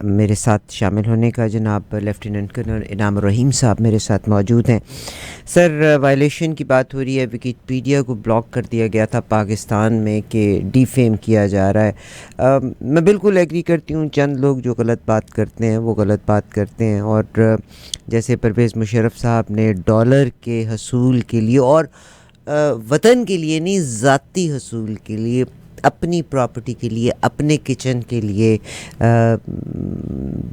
میرے ساتھ شامل ہونے کا. جناب لیفٹیننٹ کرنل انعام الرحیم صاحب میرے ساتھ موجود ہیں. سر، وائلیشن کی بات ہو رہی ہے. وکیپیڈیا کو بلاک کر دیا گیا تھا پاکستان میں کہ ڈی فیم کیا جا رہا ہے. میں بالکل ایگری کرتی ہوں، چند لوگ جو غلط بات کرتے ہیں وہ غلط بات کرتے ہیں، اور جیسے پرویز مشرف صاحب نے ڈالر کے حصول کے لیے اور وطن کے لیے نہیں، ذاتی حصول کے لیے، اپنی پراپرٹی کے لیے، اپنے کچن کے لیے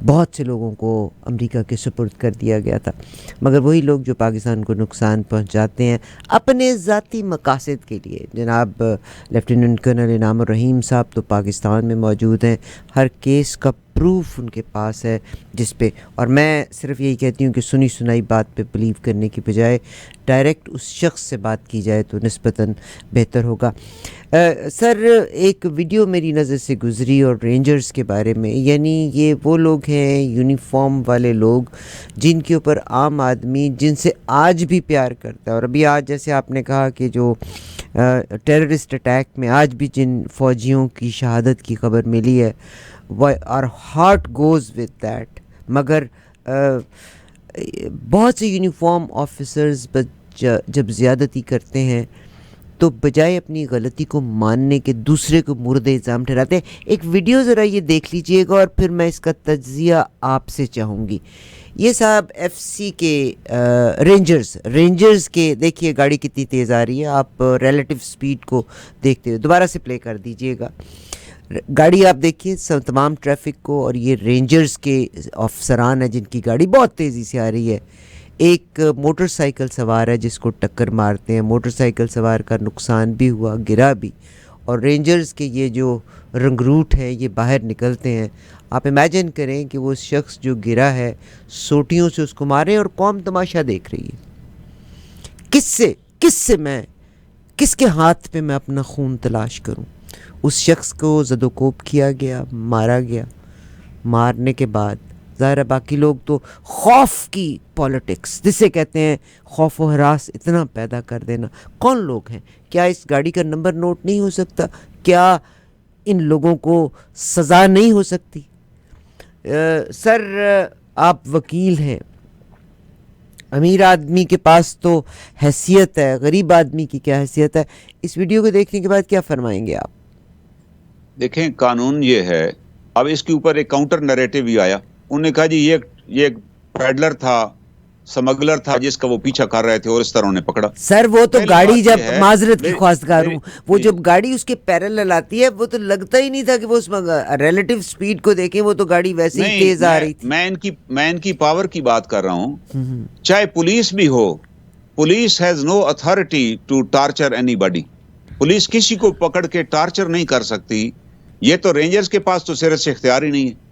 بہت سے لوگوں کو امریکہ کے سپرد کر دیا گیا تھا. مگر وہی لوگ جو پاکستان کو نقصان پہنچاتے ہیں اپنے ذاتی مقاصد کے لیے. جناب لیفٹیننٹ کرنل انعام الرحیم صاحب تو پاکستان میں موجود ہیں، ہر کیس کا پروف ان کے پاس ہے جس پہ، اور میں صرف یہی کہتی ہوں کہ سنی سنائی بات پہ بلیو کرنے کی بجائے ڈائریکٹ اس شخص سے بات کی جائے تو نسبتاً بہتر ہوگا. سر، ایک ویڈیو میری نظر سے گزری اور رینجرز کے بارے میں، یعنی یہ وہ لوگ ہیں یونیفارم والے لوگ جن کے اوپر عام آدمی جن سے آج بھی پیار کرتا ہے. اور ابھی آج جیسے آپ نے کہا کہ جو ٹیررسٹ اٹیک میں آج بھی جن فوجیوں کی شہادت کی خبر ملی ہے، اور ہارٹ گوز وتھ دیٹ. مگر بہت سے یونیفارم آفیسرز جب زیادتی کرتے ہیں تو بجائے اپنی غلطی کو ماننے کے دوسرے کو مورد الزام ٹھہراتے ہیں. ایک ویڈیو ذرا یہ دیکھ لیجئے گا اور پھر میں اس کا تجزیہ آپ سے چاہوں گی. یہ صاحب ایف سی کے رینجرز کے، دیکھیے گاڑی کتنی تیز آ رہی ہے، آپ ریلیٹیو سپیڈ کو دیکھتے ہوئے دوبارہ سے پلے کر دیجئے گا. گاڑی آپ دیکھیے تمام ٹریفک کو، اور یہ رینجرز کے افسران ہیں جن کی گاڑی بہت تیزی سے آ رہی ہے. ایک موٹر سائیکل سوار ہے جس کو ٹکر مارتے ہیں، موٹر سائیکل سوار کا نقصان بھی ہوا، گرا بھی، اور رینجرز کے یہ جو رنگروٹ ہیں یہ باہر نکلتے ہیں. آپ امیجن کریں کہ وہ شخص جو گرا ہے سوٹیوں سے اس کو مارے اور قوم تماشا دیکھ رہی ہے. کس کے ہاتھ پہ میں اپنا خون تلاش کروں؟ اس شخص کو زد و کوب کیا گیا، مارا گیا. مارنے کے بعد ظاہر ہے باقی لوگ تو خوف کی پالیٹکس جسے کہتے ہیں، خوف و ہراس اتنا پیدا کر دینا. کون لوگ ہیں؟ کیا اس گاڑی کا نمبر نوٹ نہیں ہو سکتا؟ کیا ان لوگوں کو سزا نہیں ہو سکتی؟ سر، آپ وکیل ہیں، امیر آدمی کے پاس تو حیثیت ہے، غریب آدمی کی کیا حیثیت ہے؟ اس ویڈیو کو دیکھنے کے بعد کیا فرمائیں گے آپ؟ دیکھیں، قانون یہ ہے. اب اس کے اوپر ایک کاؤنٹر نریٹو بھی آیا. انہوں نے کہا جی یہ ایک پیڈلر تھا، سمگلر تھا جس کا وہ پیچھا کر رہے تھے اور اس طرح انہیں پکڑا. سر وہ تو گاڑی جب معذرت کی خواستگار ہوں، وہ جب گاڑی اس کے پیرلل آتی ہے وہ تو لگتا ہی نہیں تھا کہ وہ اس میں ریلیٹیو سپیڈ کو دیکھیں، وہ تو گاڑی ویسے ہی تیز آ رہی تھی. میں ان کی پاور کی بات کر رہا ہوں. چاہے پولیس بھی ہو، police has no authority to torture anybody. Police کسی کو پکڑ کے ٹارچر نہیں کر سکتی. یہ تو رینجرز کے پاس تو سر سے اختیار ہی نہیں ہے.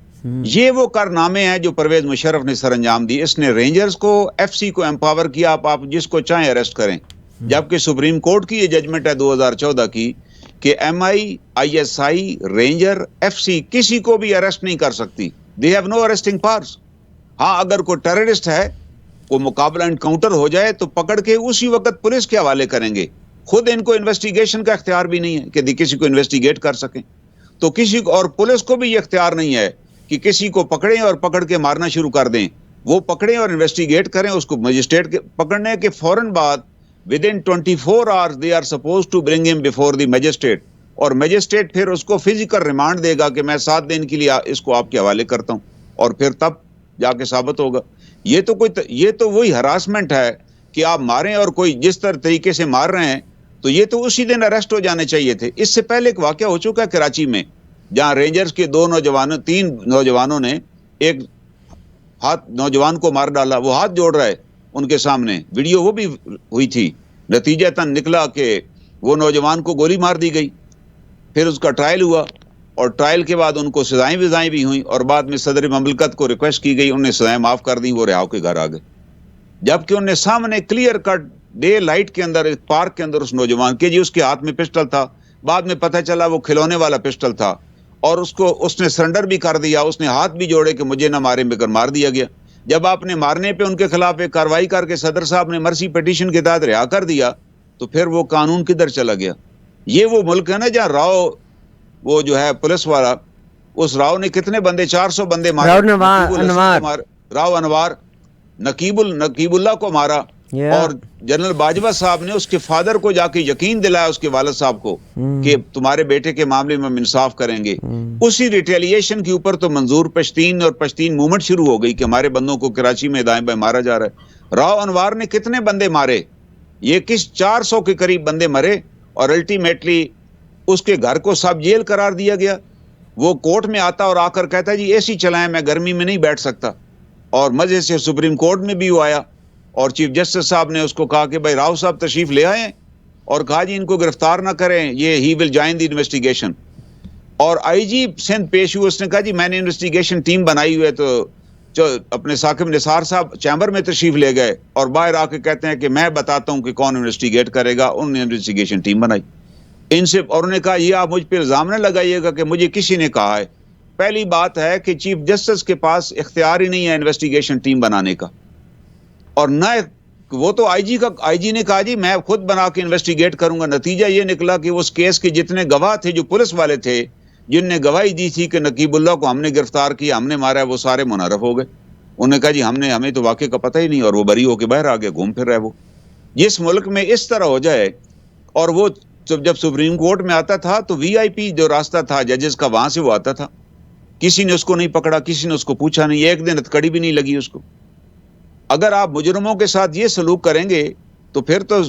یہ وہ کارنامے ہیں جو پرویز مشرف نے سر انجام دی. اس نے رینجرز کو، ایف سی کو امپاور کیا، آپ جس کو چاہیں اریسٹ کریں. جبکہ سپریم کورٹ کی یہ ججمنٹ ہے 2014 کی کہ M I S I, ranger, F C کسی کو بھی اریسٹ نہیں کر سکتی. They have no arresting powers. ہاں، اگر کوئی ٹیررسٹ ہے، وہ مقابلہ انکاؤنٹر ہو جائے تو پکڑ کے اسی وقت پولیس کے حوالے کریں گے. خود ان کو انویسٹیگیشن کا اختیار بھی نہیں ہے کہ کسی کو انویسٹیگیٹ کر سکیں. تو کسی کو، اور پولیس کو بھی یہ اختیار نہیں ہے کہ کسی کو پکڑیں اور پکڑ کے مارنا شروع کر دیں. وہ پکڑیں اور انویسٹیگیٹ کریں. اس کو مجسٹریٹ کے پکڑنے کے فوراً بعد within 24 hours they are supposed to bring him before the magistrate. اور میجسٹریٹ پھر اس کو فزیکل ریمانڈ دے گا کہ میں 7 دن کے لیے اس کو آپ کے حوالے کرتا ہوں، اور پھر تب جا کے ثابت ہوگا. یہ تو وہی ہراسمنٹ ہے کہ آپ ماریں، اور کوئی جس طریقے سے مار رہے ہیں تو یہ تو اسی دن اریسٹ ہو جانے چاہیے تھے. اس سے پہلے ایک واقعہ ہو چکا ہے کراچی میں، جہاں رینجرز کے 3 نوجوانوں نے ایک نوجوان کو مار ڈالا. وہ ہاتھ جوڑ رہا ہے ان کے سامنے، ویڈیو وہ بھی ہوئی تھی. نتیجہ نکلا کہ وہ نوجوان کو گولی مار دی گئی. پھر اس کا ٹرائل ہوا، اور ٹرائل کے بعد ان کو سزائیں بھی ہوئیں، اور بعد میں صدر مملکت کو ریکویسٹ کی گئی، انہوں نے سزائیں معاف کر دی، وہ رہا ہو کے گھر آ گئے. جبکہ انہوں نے سامنے کلیئر کٹ ڈے لائٹ کے اندر، ایک پارک کے اندر، اس نوجوان کے اس کے ہاتھ میں پسٹل تھا. بعد میں پتہ چلا وہ کھلونے والا پسٹل تھا، اور اس نے سرنڈر بھی کر دیا. اس نے ہاتھ بھی جوڑے کہ مجھے نہ مارے، مگر مار دیا گیا. جب آپ نے مارنے پہ ان کے خلاف ایک کارروائی کر کے صدر صاحب نے مرسی پیٹیشن کے تحت رہا کر دیا، تو پھر وہ قانون کدھر چلا گیا؟ یہ وہ ملک ہے نا جہاں راؤ، وہ جو ہے پولیس والا، اس راؤ نے کتنے بندے 400 بندے مارے, راؤ انوار نقیب اللہ کو مارا, اور جنرل باجوہ صاحب نے اس کے فادر کو جا کے یقین دلایا, اس کے والد صاحب کو, کہ تمہارے بیٹے کے معاملے میں ہم انصاف کریں گے. اسی ریٹیلیشن کے اوپر تو منظور پشتین اور پشتین موومنٹ شروع ہو گئی کہ ہمارے بندوں کو کراچی میں دائیں بائیں مارا جا رہا ہے. راؤ انوار نے کتنے بندے مارے, یہ 400 کے قریب بندے مرے, اور الٹیمیٹلی اس کے گھر کو سب جیل قرار دیا گیا. وہ کورٹ میں آتا اور آ کر کہتا ہے جی اے سی چلائیں, میں گرمی میں نہیں بیٹھ سکتا. اور مزے سے سپریم کورٹ میں بھی وہ آیا, اور چیف جسٹس صاحب نے اس کو کہا کہ بھائی راؤ صاحب تشریف لے آئیں, اور کہا جی ان کو گرفتار نہ کریں, یہ ہی ول جوائن دی انویسٹیگیشن. اور آئی جی سندھ پیش ہوئے, اس نے کہا جی میں نے انویسٹیگیشن ٹیم بنائی ہوئی ہے. تو جو اپنے ثاقب نثار صاحب چیمبر میں تشریف لے گئے, اور باہر آ کے کہتے ہیں کہ میں بتاتا ہوں کہ کون انویسٹیگیٹ کرے گا. انہوں نے انویسٹیگیشن ٹیم بنائی ان سے, اور انہوں نے کہا یہ آپ مجھ پہ الزام نہ لگائیے گا کہ مجھے کسی نے کہا ہے. پہلی بات ہے کہ چیف جسٹس کے پاس اختیار ہی نہیں ہے انویسٹیگیشن ٹیم بنانے کا, اور نہ وہ تو آئی جی نے کہا جی میں خود بنا کے انویسٹیگیٹ کروں گا. نتیجہ یہ نکلا کہ اس کیس کے جتنے گواہ تھے, جو پولیس والے تھے جن نے گواہی دی تھی کہ نقیب اللہ کو ہم نے گرفتار کیا, ہم نے مارا ہے, وہ سارے منحرف ہو گئے. انہوں نے کہا جی ہمیں تو واقعے کا پتہ ہی نہیں, اور وہ بری ہو کے باہر آ گئے, گھوم پھر رہے. وہ جس ملک میں اس طرح ہو جائے, اور وہ جب سپریم کورٹ میں آتا تھا تو وی آئی پی جو راستہ تھا ججز کا, وہاں سے وہ آتا تھا, کسی نے اس کو نہیں پکڑا, کسی نے اس کو پوچھا نہیں, ایک دن ہتکڑی بھی نہیں لگی اس کو. اگر آپ مجرموں کے ساتھ یہ سلوک کریں گے تو پھر تو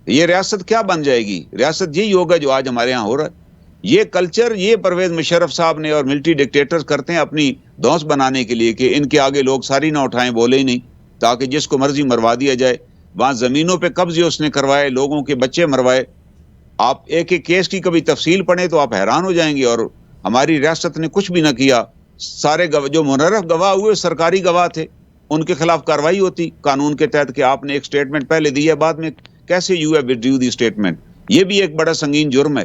یہ ریاست کیا بن جائے گی؟ ریاست یہی ہوگا جو آج ہمارے ہاں ہو رہا ہے. یہ کلچر یہ پرویز مشرف صاحب نے اور ملٹری ڈکٹیٹرز کرتے ہیں اپنی دھوس بنانے کے لیے, کہ ان کے آگے لوگ ساری نہ اٹھائیں, بولے ہی نہیں, تاکہ جس کو مرضی مروا دیا جائے. وہاں زمینوں پہ قبضے اس نے کروائے, لوگوں کے بچے مروائے. آپ ایک ایک کیس کی کبھی تفصیل پڑھیں تو آپ حیران ہو جائیں گے. اور ہماری ریاست نے کچھ بھی نہ کیا. سارے جو منحرف گواہ ہوئے سرکاری گواہ تھے, ان کے خلاف کارروائی ہوتی قانون کے تحت کہ آپ نے ایک سٹیٹمنٹ پہلے دی ہے, بعد میں کیسے you have withdraw the statement. یہ بھی ایک بڑا سنگین جرم ہے,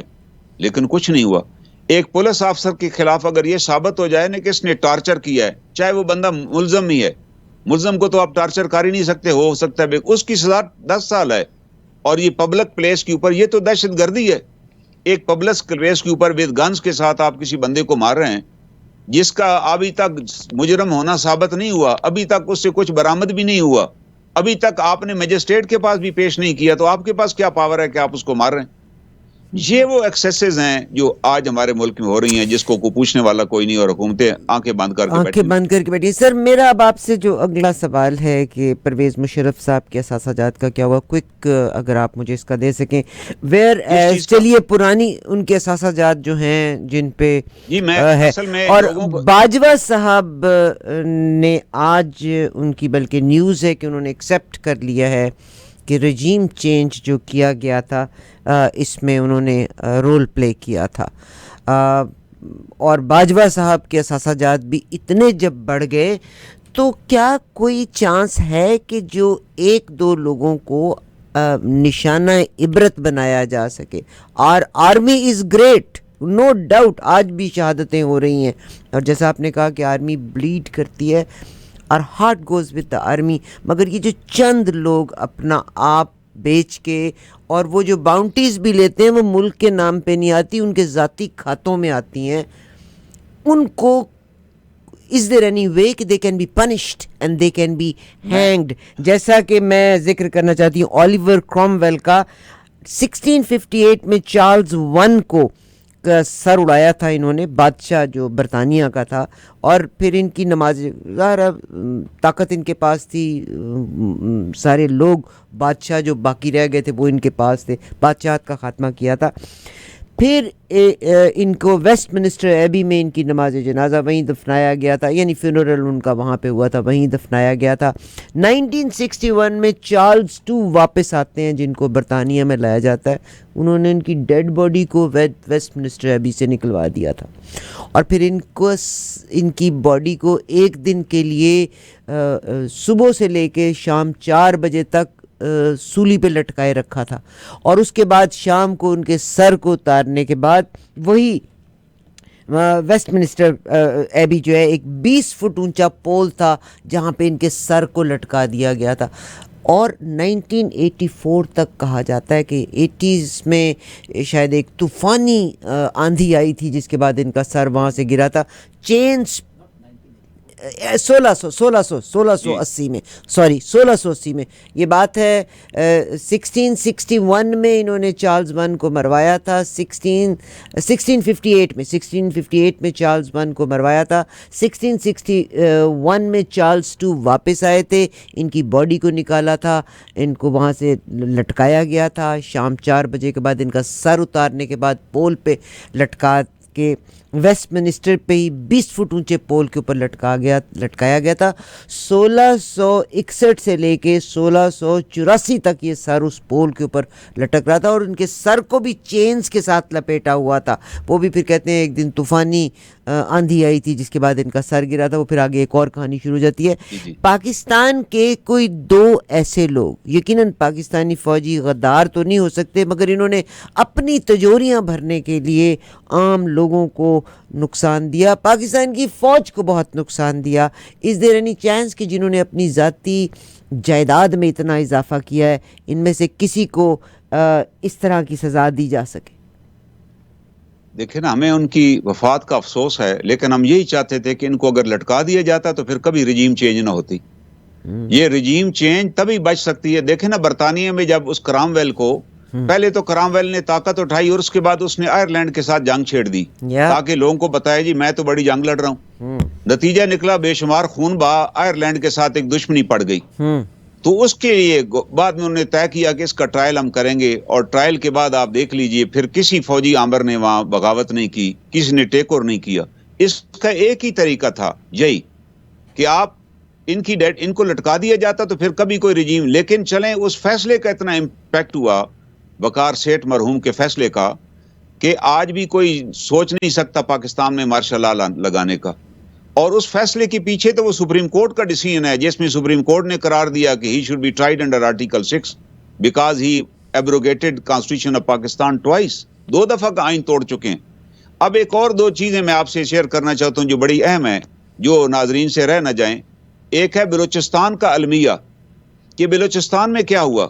لیکن کچھ نہیں ہوا. ایک پولیس افسر کے خلاف اگر یہ ثابت ہو جائے نا کہ اس نے ٹارچر کیا ہے, چاہے وہ بندہ ملزم ہی ہے, ملزم کو تو آپ ٹارچر کر ہی نہیں سکتے, ہو سکتا ہے اس کی سزا 10 سال ہے. اور یہ پبلک پلیس کے اوپر, یہ تو دہشت گردی ہے. ایک پبلک پلیس کے اوپر ود گنز کے ساتھ آپ کسی بندے کو مار رہے ہیں, جس کا ابھی تک مجرم ہونا ثابت نہیں ہوا, ابھی تک اس سے کچھ برآمد بھی نہیں ہوا, ابھی تک آپ نے مجسٹریٹ کے پاس بھی پیش نہیں کیا, تو آپ کے پاس کیا پاور ہے کہ آپ اس کو مار رہے ہیں؟ یہ وہ ایکسیسز ہیں جو آج ہمارے ملک میں ہو رہی ہیں, جس کو پوچھنے والا کوئی نہیں, اور حکومتیں آنکھیں بند کر کے بیٹھی. سر میرا اب آپ سے جو اگلا سوال ہے کہ پرویز مشرف صاحب کے اثاثہ جات کا کیا ہوا, کوئک اگر آپ مجھے اس کا دے سکیں. ویئر ایز چلیے پرانی ان کے اثاثہ جات جو ہیں جن پہ ہے, اور باجوہ صاحب نے آج ان کی بلکہ نیوز ہے کہ انہوں نے ایکسیپٹ کر لیا ہے کہ رجیم چینج جو کیا گیا تھا اس میں انہوں نے رول پلے کیا تھا. اور باجوہ صاحب کے اثاثہ جات بھی اتنے جب بڑھ گئے, تو کیا کوئی چانس ہے کہ جو 1-2 لوگوں کو نشانہ عبرت بنایا جا سکے؟ اور army is great, no doubt, آج بھی شہادتیں ہو رہی ہیں, اور جیسا آپ نے کہا کہ آرمی بلیڈ کرتی ہے اور heart goes with the army, مگر یہ جو چند لوگ اپنا آپ بیچ کے, اور وہ جو باؤنٹیز بھی لیتے ہیں وہ ملک کے نام پہ نہیں آتی, ان کے ذاتی کھاتوں میں آتی ہیں, ان کو is there any way کہ they can be punished and they can be hanged؟ جیسا کہ میں ذکر کرنا چاہتی ہوں اولیور کرومویل کا. 1658 میں چارلز 1 کو سر اڑایا تھا انہوں نے, بادشاہ جو برطانیہ کا تھا, اور پھر ان کی نماز, طاقت ان کے پاس تھی, سارے لوگ بادشاہ جو باقی رہ گئے تھے وہ ان کے پاس تھے, بادشاہت کا خاتمہ کیا تھا. پھر ان کو ویسٹ منسٹر ایبی میں ان کی نماز جنازہ وہیں دفنایا گیا تھا, یعنی فنورل ان کا وہاں پہ ہوا تھا, وہیں دفنایا گیا تھا. 1961 میں چارلز 2 واپس آتے ہیں جن کو برطانیہ میں لایا جاتا ہے, انہوں نے ان کی ڈیڈ باڈی کو ویسٹ منسٹر ایبی سے نکلوا دیا تھا, اور پھر ان کی باڈی کو 1 دن کے لیے صبح سے لے کے شام 4 بجے تک سولی پہ لٹکائے رکھا تھا, اور اس کے بعد شام کو ان کے سر کو اتارنے کے بعد وہی ویسٹ منسٹر ایبی جو ہے ایک 20 فٹ اونچا پول تھا جہاں پہ ان کے سر کو لٹکا دیا گیا تھا. اور 1984 تک کہا جاتا ہے کہ 80s میں شاید ایک طوفانی آندھی آئی تھی جس کے بعد ان کا سر وہاں سے گرا تھا. چینز 1680 میں 1680 میں یہ بات ہے. 1661 میں انہوں نے چارلز ون کو مروایا تھا. 1658 میں چارلز ون کو مروایا تھا. 1661 میں چارلز ٹو واپس آئے تھے, ان کی باڈی کو نکالا تھا, ان کو وہاں سے لٹکایا گیا تھا. شام 4 بجے کے بعد ان کا سر اتارنے کے بعد پول پہ لٹکا کے ویسٹ منسٹر پہ ہی 20 فٹ اونچے پول کے اوپر لٹکایا گیا تھا. 1661 سے لے کے 1684 تک یہ سر اس پول کے اوپر لٹک رہا تھا, اور ان کے سر کو بھی چینز کے ساتھ لپیٹا ہوا تھا. وہ بھی پھر کہتے ہیں ایک دن طوفانی آندھی آئی تھی جس کے بعد ان کا سر گرا تھا. وہ پھر آگے ایک اور کہانی شروع ہو جاتی ہے. پاکستان کے کوئی 2 ایسے لوگ, یقیناً پاکستانی فوجی غدار تو نہیں ہو سکتے, مگر انہوں نے اپنی تجوریاں بھرنے کے لیے عام لوگوں کو نقصان دیا, پاکستان کی فوج کو بہت نقصان دیا. از دیر اینی چانس کہ جنہوں نے اپنی ذاتی جائیداد میں اتنا اضافہ کیا ہے, ان میں سے کسی کو اس طرح کی سزا دی جا سکے؟ دیکھیں نا, ہمیں ان کی وفات کا افسوس ہے, لیکن ہم یہی چاہتے تھے کہ ان کو اگر لٹکا دیا جاتا تو پھر کبھی رجیم چینج نہ ہوتی. یہ رجیم چینج تبھی بچ سکتی ہے. دیکھیں نا, برطانیہ میں جب اس کرام ویل کو, پہلے تو کرام ویل نے طاقت اٹھائی اور اس کے بعد اس نے آئرلینڈ کے ساتھ جنگ چھیڑ دی تاکہ لوگوں کو بتایا جی میں تو بڑی جنگ لڑ رہا ہوں. نتیجہ نکلا بے شمار خون بہا, آئرلینڈ کے ساتھ ایک دشمنی پڑ گئی. تو اس کے لیے بعد میں انہوں نے طے کیا کہ اس کا ٹرائل ہم کریں گے, اور ٹرائل کے بعد آپ دیکھ لیجئے پھر کسی فوجی آمر نے وہاں بغاوت نہیں کی, کسی نے ٹیک اوور نہیں کیا. اس کا ایک ہی طریقہ تھا, یہی کہ آپ ان کو لٹکا دیا جاتا تو پھر کبھی کوئی رجیم. لیکن چلیں, اس فیصلے کا اتنا امپیکٹ ہوا وقار سیٹھ مرحوم کے فیصلے کا کہ آج بھی کوئی سوچ نہیں سکتا پاکستان میں مارشل لا لگانے کا. اور اس فیصلے کے پیچھے تو وہ سپریم کورٹ کا ڈیسیژن ہے جس میں سپریم کورٹ نے قرار دیا کہ he should be tried under article 6 because he abrogated constitution of Pakistan twice. 2 دفعہ کا آئین توڑ چکے ہیں. اب ایک اور 2 چیزیں میں آپ سے شیئر کرنا چاہتا ہوں جو بڑی اہم ہیں, جو ناظرین سے رہ نہ جائیں. ایک ہے بلوچستان کا المیہ, کہ بلوچستان میں کیا ہوا.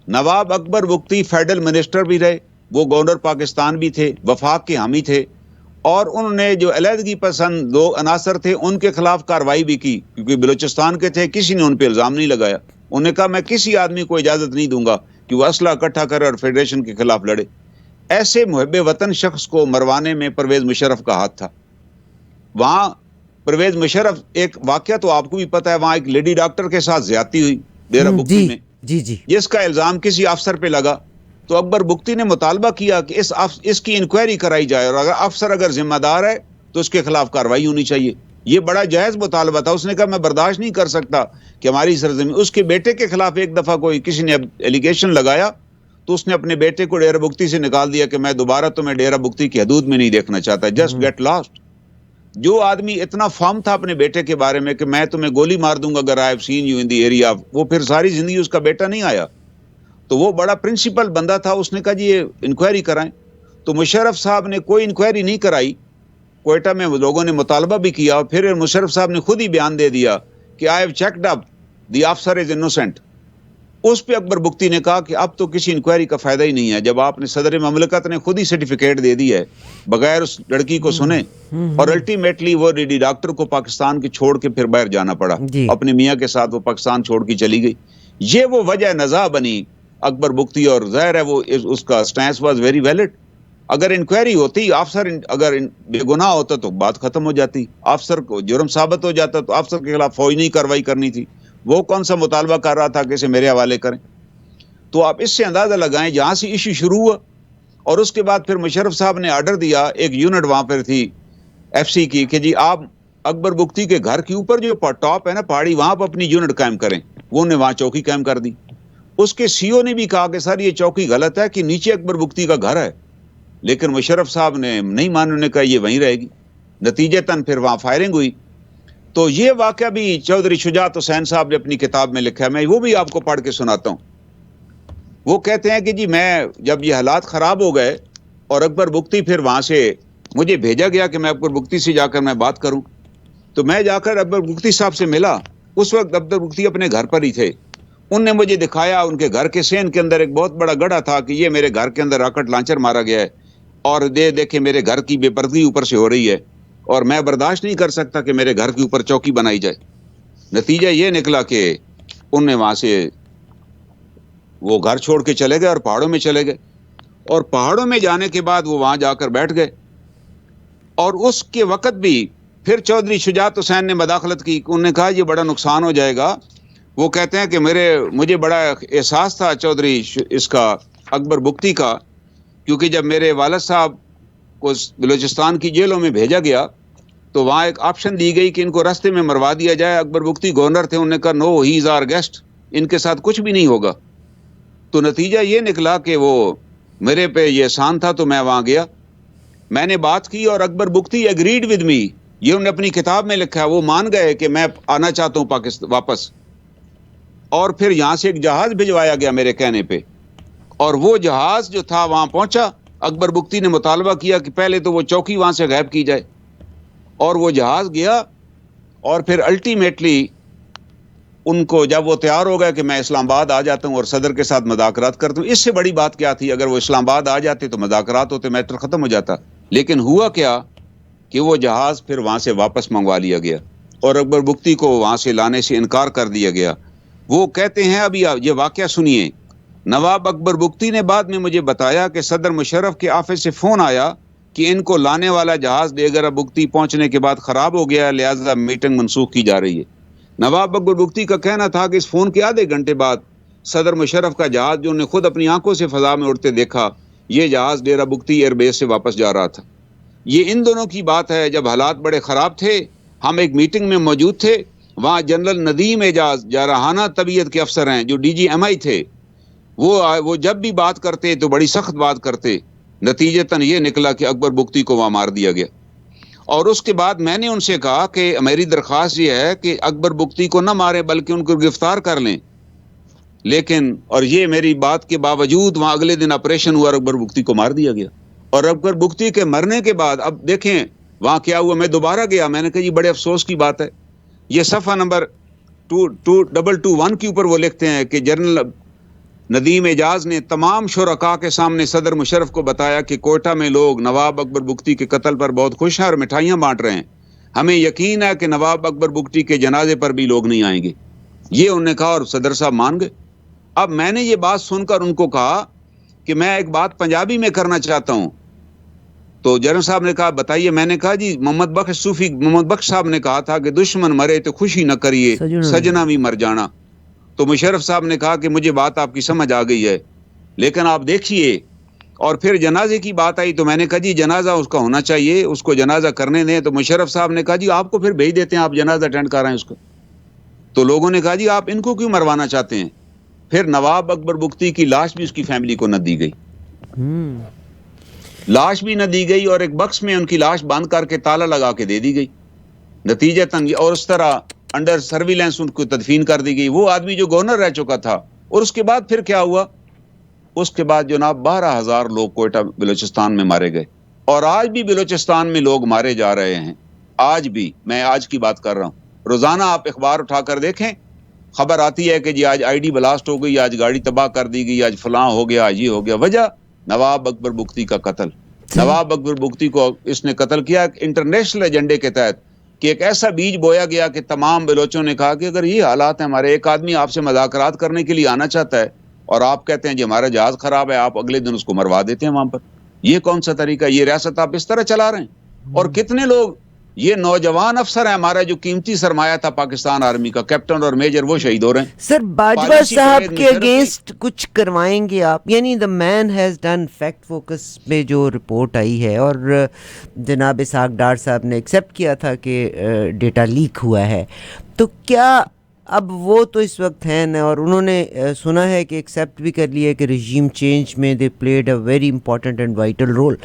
نواب اکبر بگٹی فیڈرل منسٹر بھی رہے, وہ گورنر پاکستان بھی تھے, وفاق کے حامی تھے, اور انہوں نے جو علیحدگی پسند 2 عناصر تھے ان کے خلاف کارروائی بھی کی, کیونکہ بلوچستان کے تھے, کسی نے ان پہ الزام نہیں لگایا. انہوں نے کہا میں کسی آدمی کو اجازت نہیں دوں گا کہ وہ اسلحہ اکٹھا کرے اور فیڈریشن کے خلاف لڑے. ایسے محب وطن شخص کو مروانے میں پرویز مشرف کا ہاتھ تھا. وہاں پرویز مشرف, ایک واقعہ تو آپ کو بھی پتا ہے, وہاں ایک لیڈی ڈاکٹر کے ساتھ زیادتی ہوئی ڈیرہ بگٹی میں, جس کا الزام کسی افسر پہ لگا. تو اکبر بگٹی نے مطالبہ کیا کہ اس کی انکوائری کرائی جائے, اور اگر افسر ذمہ دار ہے تو اس کے خلاف کارروائی ہونی چاہیے. یہ بڑا جائز مطالبہ تھا. اس نے کہا میں برداشت نہیں کر سکتا کہ ہماری سرزمین. اس کے بیٹے کے خلاف ایک دفعہ کسی نے ایلیگیشن لگایا تو اس نے اپنے بیٹے کو ڈیرہ بگٹی سے نکال دیا کہ میں دوبارہ تمہیں ڈیرہ بگٹی کی حدود میں نہیں دیکھنا چاہتا, جسٹ گیٹ لاسٹ. جو آدمی اتنا فارم تھا اپنے بیٹے کے بارے میں کہ میں تمہیں گولی مار دوں گا اگر I have seen you in the area, وہ پھر ساری زندگی اس کا بیٹا نہیں آیا. تو وہ بڑا پرنسپل بندہ تھا. اس نے کہا جی یہ انکوائری کرائیں. تو مشرف صاحب نے کوئی انکوائری نہیں کرائی. کوئٹہ میں لوگوں نے مطالبہ بھی کیا, اور پھر مشرف صاحب نے خود ہی بیان دے دیا کہ I have checked up, the officer is innocent. اس پہ اکبر بگٹی نے کہا کہ اب تو کسی انکوائری کا فائدہ ہی نہیں ہے, جب آپ نے صدر مملکت نے خود ہی سرٹیفکیٹ دے دی ہے بغیر اس لڑکی کو سنے. اور الٹیمیٹلی وہ لیڈی ڈاکٹر کو پاکستان کے چھوڑ کے پھر باہر جانا پڑا, اپنے میاں کے ساتھ وہ پاکستان چھوڑ کے چلی گئی. یہ وہ وجہ نزاع بنی اکبر بگٹی, اور ظاہر ہے وہ اس کا سٹینس واز ویری ویلڈ. اگر انکوائری ہوتی, افسر اگر بے گناہ ہوتا تو بات ختم ہو جاتی, افسر کو جرم ثابت ہو جاتا تو افسر کے خلاف فوج نہیں کارروائی کرنی تھی. وہ کون سا مطالبہ کر رہا تھا کہ اسے میرے حوالے کریں. تو آپ اس سے اندازہ لگائیں جہاں سے ایشو شروع ہوا. اور اس کے بعد پھر مشرف صاحب نے آرڈر دیا, ایک یونٹ وہاں پر تھی ایف سی کی, کہ جی آپ اکبر بگٹی کے گھر کے اوپر جو ٹاپ ہے نا پہاڑی, وہاں پر اپنی یونٹ قائم کریں. وہ نے وہاں چوکی قائم کر دی. اس کے سی او نے بھی کہا کہ سر یہ چوکی غلط ہے کہ نیچے اکبر بگٹی کا گھر ہے, لیکن مشرف صاحب نے نہیں مانا, نے کہا یہ وہیں رہے گی. نتیجتاً پھر وہاں فائرنگ ہوئی. تو یہ واقعہ بھی چودھری شجاعت حسین صاحب نے اپنی کتاب میں لکھا ہے, میں وہ بھی آپ کو پڑھ کے سناتا ہوں. وہ کہتے ہیں کہ جی میں جب یہ حالات خراب ہو گئے اور اکبر بگٹی پھر وہاں سے مجھے بھیجا گیا کہ میں اکبر بگٹی سے جا کر میں بات کروں, تو میں جا کر اکبر بگٹی صاحب سے ملا. اس وقت اکبر بگٹی اپنے گھر پر ہی تھے. ان نے مجھے دکھایا ان کے گھر کے سین کے اندر ایک بہت بڑا گڑھا تھا کہ یہ میرے گھر کے اندر راکٹ لانچر مارا گیا ہے اور دیکھے میرے گھر کی بے پردگی اوپر سے ہو رہی ہے اور میں برداشت نہیں کر سکتا کہ میرے گھر کے اوپر چوکی بنائی جائے. نتیجہ یہ نکلا کہ ان نے وہاں سے وہ گھر چھوڑ کے چلے گئے اور پہاڑوں میں چلے گئے, اور پہاڑوں میں جانے کے بعد وہ وہاں جا کر بیٹھ گئے. اور اس کے وقت بھی پھر چودھری شجاعت حسین نے مداخلت کی. انہوں نے کہا یہ بڑا نقصان ہو جائے گا. وہ کہتے ہیں کہ مجھے بڑا احساس تھا چودھری اس کا اکبر بگٹی کا, کیونکہ جب میرے والد صاحب کو بلوچستان کی جیلوں میں بھیجا گیا تو وہاں ایک آپشن دی گئی کہ ان کو راستے میں مروا دیا جائے. اکبر بگٹی گورنر تھے, انہوں نے کہا نو ہی از آور گیسٹ, ان کے ساتھ کچھ بھی نہیں ہوگا. تو نتیجہ یہ نکلا کہ وہ میرے پہ یہ احسان تھا تو میں وہاں گیا, میں نے بات کی اور Akbar Bugti agreed with me, یہ انہوں نے اپنی کتاب میں لکھا ہے, وہ مان گئے کہ میں آنا چاہتا ہوں پاکستان واپس. اور پھر یہاں سے ایک جہاز بھجوایا گیا میرے کہنے پہ, اور وہ جہاز جو تھا وہاں پہنچا. اکبر بگٹی نے مطالبہ کیا کہ پہلے تو وہ چوکی وہاں سے غائب کی جائے, اور وہ جہاز گیا. اور پھر الٹیمیٹلی ان کو جب وہ تیار ہو گئے کہ میں اسلام آباد آ جاتا ہوں اور صدر کے ساتھ مذاکرات کرتا ہوں, اس سے بڑی بات کیا تھی؟ اگر وہ اسلام آباد آ جاتے تو مذاکرات ہوتے, میٹر ختم ہو جاتا. لیکن ہوا کیا کہ وہ جہاز پھر وہاں سے واپس منگوا لیا گیا اور اکبر بگٹی کو وہاں سے لانے سے انکار کر دیا گیا. وہ کہتے ہیں, ابھی یہ واقعہ سنیے, نواب اکبر بگٹی نے بعد میں مجھے بتایا کہ صدر مشرف کے آفس سے فون آیا کہ ان کو لانے والا جہاز ڈیگر بگٹی پہنچنے کے بعد خراب ہو گیا, لہذا میٹنگ منسوخ کی جا رہی ہے. نواب اکبر بگٹی کا کہنا تھا کہ اس فون کے آدھے گھنٹے بعد صدر مشرف کا جہاز, جو انہیں خود اپنی آنکھوں سے فضا میں اڑتے دیکھا, یہ جہاز ڈیرہ بگٹی ایئر بیس سے واپس جا رہا تھا. یہ ان دونوں کی بات ہے جب حالات بڑے خراب تھے. ہم ایک میٹنگ میں موجود تھے, وہاں جنرل ندیم اعجاز جارحانہ طبیعت کے افسر ہیں جو ڈی جی ایم آئی تھے, وہ جب بھی بات کرتے تو بڑی سخت بات کرتے. نتیجتاً یہ نکلا کہ اکبر بگٹی کو وہاں مار دیا گیا. اور اس کے بعد میں نے ان سے کہا کہ میری درخواست یہ ہے کہ اکبر بگٹی کو نہ ماریں بلکہ ان کو گرفتار کر لیں. لیکن اور یہ میری بات کے باوجود وہاں اگلے دن آپریشن ہوا اور اکبر بگٹی کو مار دیا گیا. اور اکبر بگٹی کے مرنے کے بعد اب دیکھیں وہاں کیا ہوا. میں دوبارہ گیا, میں نے کہا یہ بڑے افسوس کی بات ہے. یہ صفحہ نمبر 2221 کے اوپر وہ لکھتے ہیں کہ جنرل ندیم اعجاز نے تمام شرکاء کے سامنے صدر مشرف کو بتایا کہ کوئٹہ میں لوگ نواب اکبر بگٹی کے قتل پر بہت خوش ہیں اور مٹھائیاں بانٹ رہے ہیں. ہمیں یقین ہے کہ نواب اکبر بگٹی کے جنازے پر بھی لوگ نہیں آئیں گے. یہ انہوں نے کہا اور صدر صاحب مان گئے. اب میں نے یہ بات سن کر ان کو کہا کہ میں ایک بات پنجابی میں کرنا چاہتا ہوں. تو جنرل صاحب نے کہا بتائیے. میں نے کہا جی محمد بخش صاحب نے کہا تھا کہ دشمن مرے تو خوشی نہ کریے, سجنا بھی مر جانا. تو مشرف صاحب نے کہا کہ مجھے بات آپ کی سمجھ آ گئی ہے, لیکن آپ دیکھیے. اور پھر جنازے کی بات آئی تو میں نے کہا جی جنازہ اس کا ہونا چاہیے, اس کو جنازہ کرنے دیں. تو مشرف صاحب نے کہا جی آپ کو پھر بھیج دیتے ہیں, آپ جنازہ اٹینڈ کر رہے ہیں اس کو. تو لوگوں نے کہا جی آپ ان کو کیوں مروانا چاہتے ہیں. پھر نواب اکبر بگٹی کی لاش بھی اس کی فیملی کو نہ دی گئی, لاش بھی نہ دی گئی, اور ایک بکس میں ان کی لاش بند کر کے تالا لگا کے دے دی گئی. نتیجتاً اور اس طرح انڈر سرویلنس ان کو تدفین کر دی گئی. وہ آدمی جو گورنر رہ چکا تھا. اور اس کے بعد پھر کیا ہوا, اس کے بعد جناب 12,000 لوگ کوئٹہ بلوچستان میں مارے گئے. اور آج بھی بلوچستان میں لوگ مارے جا رہے ہیں. آج بھی, میں آج کی بات کر رہا ہوں. روزانہ آپ اخبار اٹھا کر دیکھیں, خبر آتی ہے کہ جی آج آئی ڈی بلاسٹ ہو گئی, آج گاڑی تباہ کر دی گئی, آج فلاں ہو گیا, آج یہ ہو گیا. وجہ نواب اکبر بگٹی کا قتل. نواب اکبر بگٹی کو اس نے قتل کیا انٹرنیشنل ایجنڈے کے تحت, کہ ایک ایسا بیج بویا گیا کہ تمام بلوچوں نے کہا کہ اگر یہ حالات ہیں ہمارے, ایک آدمی آپ سے مذاکرات کرنے کے لیے آنا چاہتا ہے اور آپ کہتے ہیں جی ہمارا جہاز خراب ہے, آپ اگلے دن اس کو مروا دیتے ہیں وہاں پر. یہ کون سا طریقہ؟ یہ ریاست آپ اس طرح چلا رہے ہیں. اور کتنے لوگ, یہ نوجوان افسر ہیں ہمارا جو قیمتی سرمایہ تھا پاکستان آرمی کا, کیپٹن اور میجر, وہ شہید ہو رہے ہیں. سر باجوہ صاحب کے اگینسٹ کچھ کروائیں گے آپ؟ یعنی دا مین ہیز ڈن فیکٹ فوکس میں جو رپورٹ آئی ہے, اور جناب اسحاق ڈار صاحب نے ایکسیپٹ کیا تھا کہ ڈیٹا لیک ہوا ہے, تو کیا اب وہ تو اس وقت ہیں نا, اور انہوں نے سنا ہے کہ ایکسیپٹ بھی کر لیا کہ رجیم چینج میں they played a very important and vital role.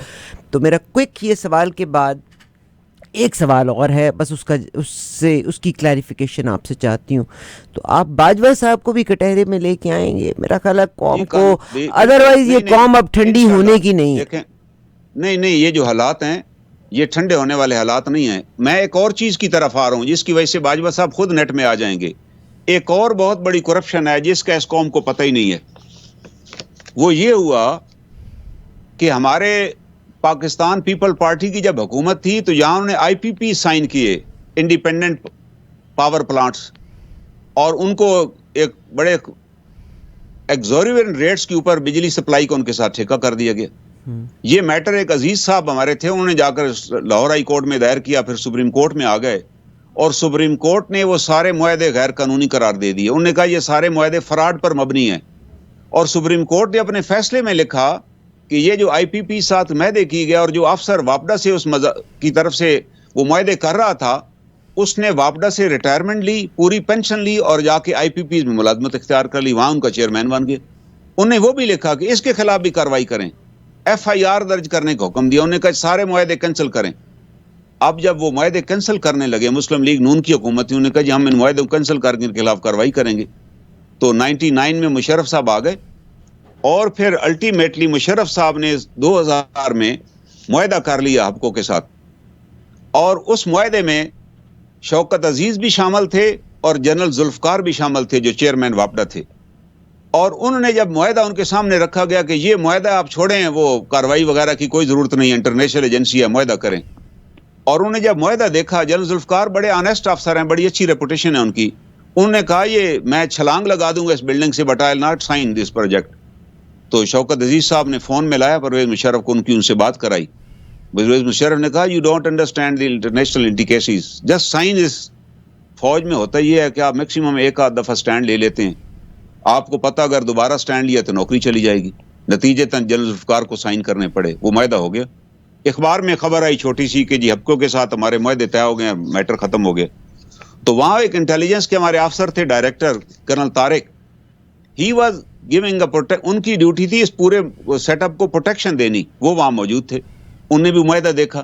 تو میرا کوئک یہ سوال کے بعد ایک سوال اور ہے, بس اس کی کلیریفیکیشن آپ سے چاہتی ہوں. تو آپ باجوہ صاحب کو بھی کٹہرے میں لے کے آئیں گے؟ میرا خیال ہے قوم کو, ادروائز یہ قوم اب ٹھنڈی ہونے کی نہیں ہے. نہیں, یہ جو حالات ہیں یہ ٹھنڈے ہونے والے حالات نہیں ہیں. میں ایک اور چیز کی طرف آ رہا ہوں جس کی وجہ سے باجوہ صاحب خود نیٹ میں آ جائیں گے. ایک اور بہت بڑی کرپشن ہے جس کا اس قوم کو پتہ ہی نہیں ہے. وہ یہ ہوا کہ ہمارے پاکستان پیپل پارٹی کی جب حکومت تھی تو یہاں انہوں نے آئی پی پی سائن کیے, انڈیپینڈنٹ پاور پلانٹس, اور ان کو ایک بڑے ایگزوربینٹ ریٹس کے اوپر بجلی سپلائی کو ان کے ساتھ ٹھیکہ کر دیا گیا. یہ میٹر ایک عزیز صاحب ہمارے تھے, انہوں نے جا کر لاہور ہائی کورٹ میں دائر کیا, پھر سپریم کورٹ میں آ گئے, اور سپریم کورٹ نے وہ سارے معاہدے غیر قانونی قرار دے دیے. انہوں نے کہا یہ سارے معاہدے فراڈ پر مبنی ہیں, اور سپریم کورٹ نے اپنے فیصلے میں لکھا کہ یہ جو آئی پی پی ساتھ معاہدے کی گیا, اور جو افسر واپڈا سے اس کی طرف سے وہ معاہدے کر رہا تھا, اس نے واپڈا سے ریٹائرمنٹ لی, پوری پینشن لی, اور جا کے آئی پی پی میں ملازمت اختیار کر لی, وہاں ان کا چیئرمین بن گئے. انہوں نے وہ بھی لکھا کہ اس کے خلاف بھی کارروائی کریں, ایف آئی آر درج کرنے کا حکم دیا. انہوں نے کہا سارے معاہدے کینسل کریں. اب جب وہ معاہدے کینسل کرنے لگے, مسلم لیگ نون کی حکومت تھی, انہوں نے کہا جی ہم ان معاہدوں کو کینسل کر کے ان کے خلاف کارروائی کریں گے. تو 99 میں مشرف صاحب آ گئے, اور پھر الٹیمیٹلی مشرف صاحب نے 2000 میں معاہدہ کر لیا ہبکو کے ساتھ, اور اس معاہدے میں شوکت عزیز بھی شامل تھے اور جنرل ذوالفقار بھی شامل تھے جو چیئرمین واپڈا تھے. اور انہوں نے جب معاہدہ ان کے سامنے رکھا گیا کہ یہ معاہدہ آپ چھوڑیں, وہ کارروائی وغیرہ کی کوئی ضرورت نہیں ہے, انٹرنیشنل ایجنسی ہے, معاہدہ کریں. اور انہوں نے جب معاہدہ دیکھا, جنرل ذوالفقار بڑے آنیسٹ افسر ہیں, بڑی اچھی ریپوٹیشن ہے ان کی, انہوں نے کہا یہ میں چھلانگ لگا دوں گا اس بلڈنگ سے, but I will not sign this project. تو شوکت عزیز صاحب نے فون میں لایا پرویز مشرف کو, ان سے بات کرائی. پرویز مشرف نے کہا you don't understand the international indications, just sign this. فوج میں ہوتا یہ ہے کہ آپ میکسیمم ایک آدھ دفعہ سٹینڈ لے لیتے ہیں, آپ کو پتہ اگر دوبارہ سٹینڈ لیا تو نوکری چلی جائے گی. نتیجتاً جنرل ذوالفقار کو سائن کرنے پڑے, وہ معاہدہ ہو گیا. اخبار میں خبر آئی چھوٹی سی کہ جی ہبکو کے ساتھ ہمارے معاہدے طے ہو گئے ہیں, میٹر ختم ہو گیا. تو وہاں ایک انٹیلیجنس کے ہمارے افسر تھے, director colonel Tariq, he was giving ان کی ڈیوٹی تھی اس پورے سیٹ اپ کو پروٹیکشن دینی, وہ وہاں موجود تھے. انہوں نے بھی معاہدہ دیکھا.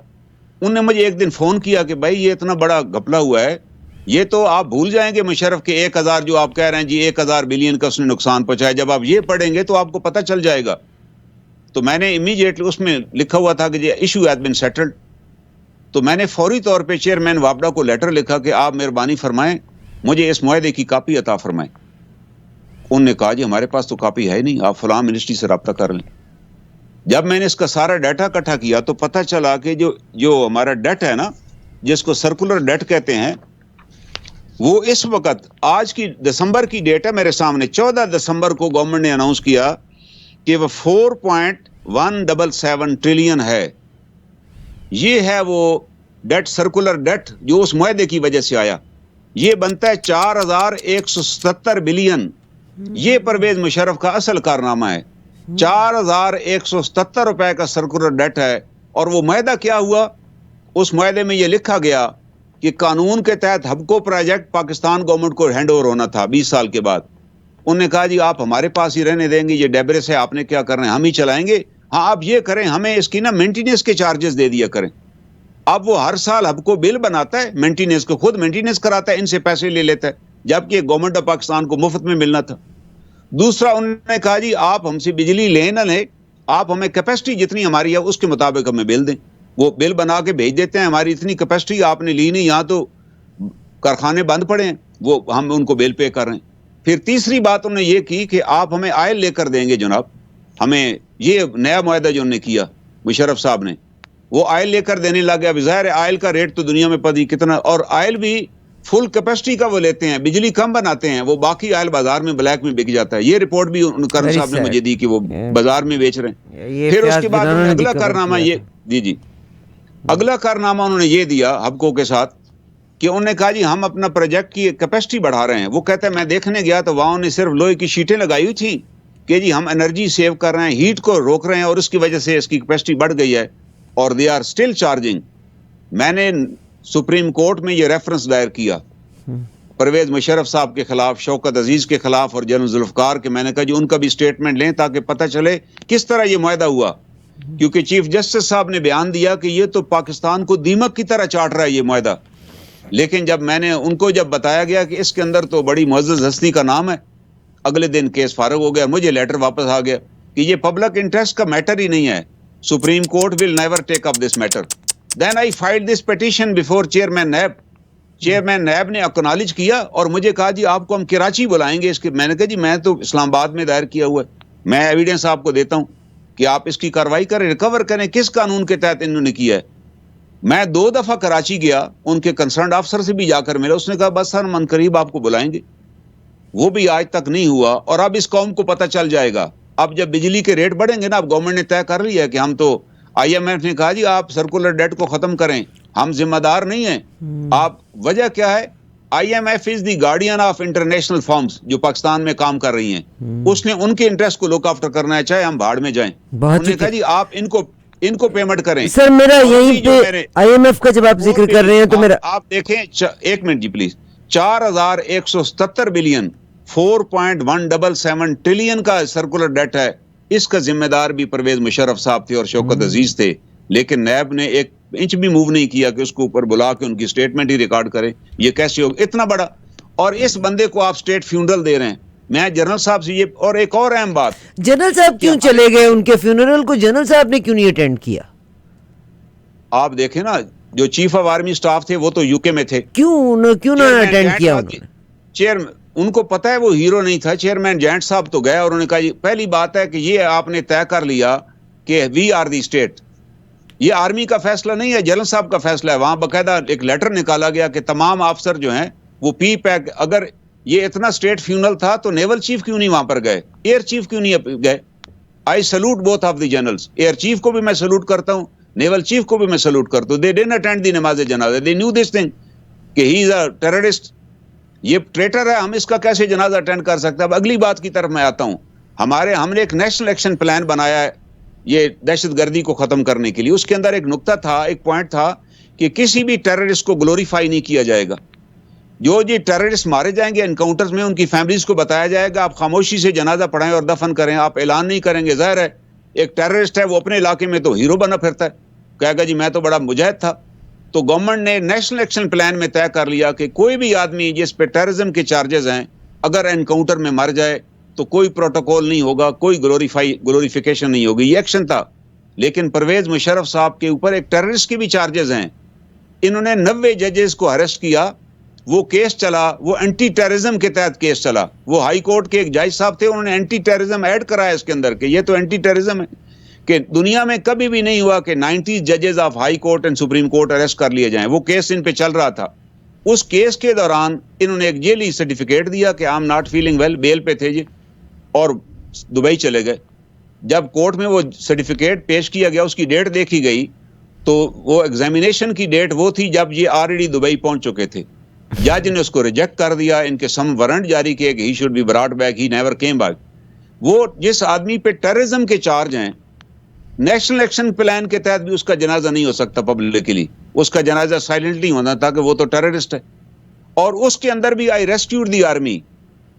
انہوں نے مجھے ایک دن فون کیا کہ بھائی یہ اتنا بڑا گھپلا ہوا ہے, یہ تو آپ بھول جائیں گے مشرف کے 1000 جو آپ کہہ رہے ہیں جی 1000 بلین کا اس نے نقصان پہنچایا, جب آپ یہ پڑھیں گے تو آپ کو پتہ چل جائے گا. تو میں نے امیڈیٹلی اس میں لکھا ہوا تھا کہ یہ ایشو ہیز بین سیٹلڈ. تو میں نے فوری طور پہ چیئرمین واپڈا کو لیٹر لکھا کہ آپ مہربانی فرمائیں مجھے اس معاہدے کی کاپی عطا فرمائیں. انہوں نے کہا جی ہمارے پاس تو کاپی ہے نہیں, آپ فلاں منسٹری سے رابطہ کر لیں. جب میں نے اس کا سارا ڈیٹا اکٹھا کیا تو پتہ چلا کہ جو ہمارا ڈیٹ ہے نا, جس کو سرکولر ڈیٹ کہتے ہیں, وہ اس وقت آج کی دسمبر کی ڈیٹ ہے میرے سامنے, 14 دسمبر کو گورنمنٹ نے اناؤنس کیا کہ وہ 4.177 ٹریلین ہے. یہ ہے وہ ڈیٹ, سرکولر ڈیٹ جو اس معاہدے کی وجہ سے آیا. یہ بنتا ہے 4177 بلین. یہ پرویز مشرف کا اصل کارنامہ ہے. 4177 روپے کا سرکولر ڈیٹ ہے. اور وہ معاہدہ کیا ہوا, اس معاہدے میں یہ لکھا گیا کہ قانون کے تحت ہبکو پروجیکٹ پاکستان گورنمنٹ کو ہینڈ اوور ہونا تھا 20 سال کے بعد. انہوں نے کہا جی آپ ہمارے پاس ہی رہنے دیں گے, یہ ڈیبرے سے آپ نے کیا کرنا ہے, ہم ہی چلائیں گے. ہاں آپ یہ کریں, ہمیں اس کی نا مینٹیننس کے چارجز دے دیا کریں. اب وہ ہر سال ہبکو بل بناتا ہے مینٹیننس کو, خود مینٹیننس کراتا ہے, ان سے پیسے لے لیتا ہے, جبکہ گورنمنٹ آف پاکستان کو مفت میں ملنا تھا. دوسرا انہوں نے کہا جی آپ ہم سے بجلی لیں نہ لیں, آپ ہمیں کیپیسٹی جتنی ہماری ہے اس کے مطابق ہمیں بل دیں. وہ بل بنا کے بھیج دیتے ہیں, ہماری اتنی کیپیسٹی آپ نے لی نہیں, یہاں تو کارخانے بند پڑے ہیں, وہ ہم ان کو بل پے کر رہے ہیں. پھر تیسری بات انہوں نے یہ کی کہ آپ ہمیں آئل لے کر دیں گے جناب. ہمیں یہ نیا معاہدہ جو انہوں نے کیا مشرف صاحب نے, وہ آئل لے کر دینے لگ گیا. ظاہر ہے آئل کا ریٹ تو دنیا میں پتہ کتنا, اور آئل بھی فل کیپیسٹی کا وہ لیتے ہیں, بجلی کم بناتے ہیں, وہ باقی آئل بازار میں بلیک میں بک جاتا ہے. یہ رپورٹ بھی کرن صاحب نے مجھے دی کہ وہ بازار میں بیچ رہے ہیں. پھر اس کے بعد اگلا کارنامہ یہ جی اگلا کارنامہ انہوں نے یہ دیا ہبکو کے ساتھ کہ انہوں نے کہا جی ہم اپنا پروجیکٹ کی کیپیسٹی بڑھا رہے ہیں. وہ کہتا ہے میں دیکھنے گیا تو وہاں نے صرف لوہے کی شیٹیں لگائی ہوئی تھیں کہ جی ہم انرجی سیو کر رہے ہیں, ہیٹ کو روک رہے ہیں, اور اس کی وجہ سے اس کی کیپیسٹی بڑھ گئی ہے, اور دے آر اسٹل چارجنگ. میں نے سپریم کورٹ میں یہ ریفرنس دائر کیا پرویز مشرف صاحب کے خلاف, شوکت عزیز کے خلاف اور جنرل ذوالفقار کے. میں نے کہا جی ان کا بھی سٹیٹمنٹ لیں تاکہ پتہ چلے کس طرح یہ معاہدہ ہوا, کیونکہ چیف جسٹس صاحب نے بیان دیا کہ یہ تو پاکستان کو دیمک کی طرح چاٹ رہا ہے یہ معاہدہ. لیکن جب میں نے ان کو جب بتایا گیا کہ اس کے اندر تو بڑی معزز ہستی کا نام ہے, اگلے دن کیس فارغ ہو گیا. مجھے لیٹر واپس آ گیا کہ یہ پبلک انٹرسٹ کا میٹر ہی نہیں ہے, supreme court will never take up this matter. Then I filed this petition before chairman NAB. Chairman NAB نے اکنالج کیا اور مجھے کہا جی آپ کو ہم کراچی بلائیں گے اس کے. میں نے کہا جی میں تو اسلام آباد میں دائر کیا ہوا ہے, میں ایویڈنس آپ کو دیتا ہوں کہ آپ اس کی کارروائی کریں, ریکور کریں کس قانون کے تحت انہوں نے کیا ہے. میں 2 دفعہ کراچی گیا, ان کے کنسرنڈ افسر سے بھی جا کر ملا, اس نے کہا بس سر من قریب آپ کو بلائیں گے. وہ بھی آج تک نہیں ہوا. اور اب اس قوم کو پتہ چل جائے گا, اب جب بجلی کے ریٹ بڑھیں گے نا, اب گورنمنٹ نے طے کر لیا ہے کہ ہم تو, آئی ایم ایف نے کہا جی آپ سرکولر ڈیٹ کو ختم کریں, ہم ذمہ دار نہیں ہیں. آپ وجہ کیا ہے, I M F is the guardian of international farms جو پاکستان میں کام کر رہی ہیں, اس نے ان کے انٹرسٹ کو لک آفٹر کرنا ہے چاہے ہم بھاڑ میں جائیں. انہوں نے کہا جی آپ ان کو پیمنٹ کریں. سر میرا یہیں پہ آئی ایم ایف کا جب آپ ذکر کر رہے ہیں تو میرا آپ دیکھیں, 1 منٹ جی پلیز, 4177 بلین 4.177 ٹریلین کا سرکولر ڈیٹ ہے. اس کا ذمہ دار بھی پرویز مشرف صاحب تھے اور شوکت عزیز تھے, لیکن نیب نے ایک انچ بھی موو نہیں کیا کہ اس کو اوپر بلا کے ان کی سٹیٹمنٹ ہی ریکارڈ کرے. یہ کیسے ہوگا اتنا بڑا, اور اس بندے کو آپ سٹیٹ فیونرل دے رہے ہیں. میں جنرل صاحب سے یہ, اور ایک اور اہم بات, جنرل صاحب کیوں چلے گئے ان کے فیونرل کو, جنرل صاحب نے کیوں نہیں اٹینڈ کیا؟ آپ دیکھیں نا, جو چیف آف آرمی سٹاف تھے وہ تو یو کے میں تھے, کیوں نہ اٹینڈ کیا انہوں نے؟ ان کو پتا ہے وہ ہیرو نہیں تھا. چیئرمین جینٹ صاحب تو گئے اور انہوں نے کہا جی پہلی بات ہے کہ یہ آپ نے طے کر لیا کہ وی آر دی اسٹیٹ, یہ آرمی کا فیصلہ نہیں ہے, جنرل صاحب کا فیصلہ ہے. وہاں باقاعدہ ایک لیٹر نکالا گیا کہ تمام افسر جو ہیں وہ پی پیک, اگر یہ اتنا اسٹیٹ فیونل تھا تو نیول چیف کیوں نہیں وہاں پر گئے, ایئر چیف کیوں نہیں گئے؟ I salute both of the generals, air chief کو بھی میں سلوٹ کرتا ہوں, نیول چیف کو بھی میں سلوٹ کرتا ہوں. دے ڈنٹ اٹینڈ دی نماز جنازہ, دے نیو دس تھنگ کہ ہی از اے ٹیررسٹ, یہ ٹریٹر ہے, ہم اس کا کیسے جنازہ اٹینڈ کر سکتے ہیں. اب اگلی بات کی طرف میں آتا ہوں. ہم نے ایک نیشنل ایکشن پلان بنایا ہے یہ دہشت گردی کو ختم کرنے کے لیے. اس کے اندر ایک نقطہ تھا, ایک پوائنٹ تھا کہ کسی بھی ٹیررسٹ کو گلوریفائی نہیں کیا جائے گا. جو جی ٹیررسٹ مارے جائیں گے انکاؤنٹرز میں, ان کی فیملیز کو بتایا جائے گا آپ خاموشی سے جنازہ پڑھائیں اور دفن کریں, آپ اعلان نہیں کریں گے. ظاہر ہے ایک ٹیررسٹ ہے وہ اپنے علاقے میں تو ہیرو بنا پھرتا ہے, کہے گا جی میں تو بڑا مجاہد تھا. تو گورنمنٹ نے نیشنل ایکشن پلان میں طے کر لیا کہ کوئی بھی آدمی جس پہ ٹیررزم کے چارجز ہیں اگر انکاؤنٹر میں مر جائے تو کوئی پروٹوکول نہیں ہوگا, کوئی گلوریفیکیشن نہیں ہوگی. یہ ایکشن تھا. لیکن پرویز مشرف صاحب کے اوپر ایک ٹیررسٹ کے بھی چارجز ہیں. انہوں نے 90 ججز کو اریسٹ کیا, وہ کیس چلا, وہ اینٹی ٹیررزم کے تحت کیس چلا. وہ ہائی کورٹ کے ایک جج صاحب تھے, انہوں نے اینٹی ٹیررزم ایڈ کرایا اس کے اندر کہ یہ تو اینٹی ٹیررزم ہے. کہ دنیا میں کبھی بھی نہیں ہوا کہ 90 ججز of high court and supreme court arrest کر لیے جائیں. وہ کیس ان پہ چل رہا تھا. اس کیس کے دوران انہوں نے ایک جیلی سرٹیفکیٹ دیا کہ I am not feeling well, bail پہ تھے جی, اور دبئی چلے گئے. جب کورٹ میں وہ سرٹیفکیٹ پیش کیا گیا, اس کی ڈیٹ دیکھی گئی تو وہ ایگزامینیشن کی ڈیٹ وہ تھی جب یہ آلریڈی دبئی پہنچ چکے تھے. جج نے اس کو ریجیکٹ کر دیا, ان کے سم وارنٹ جاری کیے کہ he should be brought back, he never came back. وہ جس آدمی پہ ٹیررزم کے چارج ہیں, نیشنل ایکشن پلان کے تحت بھی اس کا جنازہ نہیں ہو سکتا پبلکلی, اس کا جنازہ سائلنٹلی ہونا تھا کہ وہ تو ٹیررسٹ ہے. اور اس کے اندر بھی آئی ریسکیوڈ دی آرمی.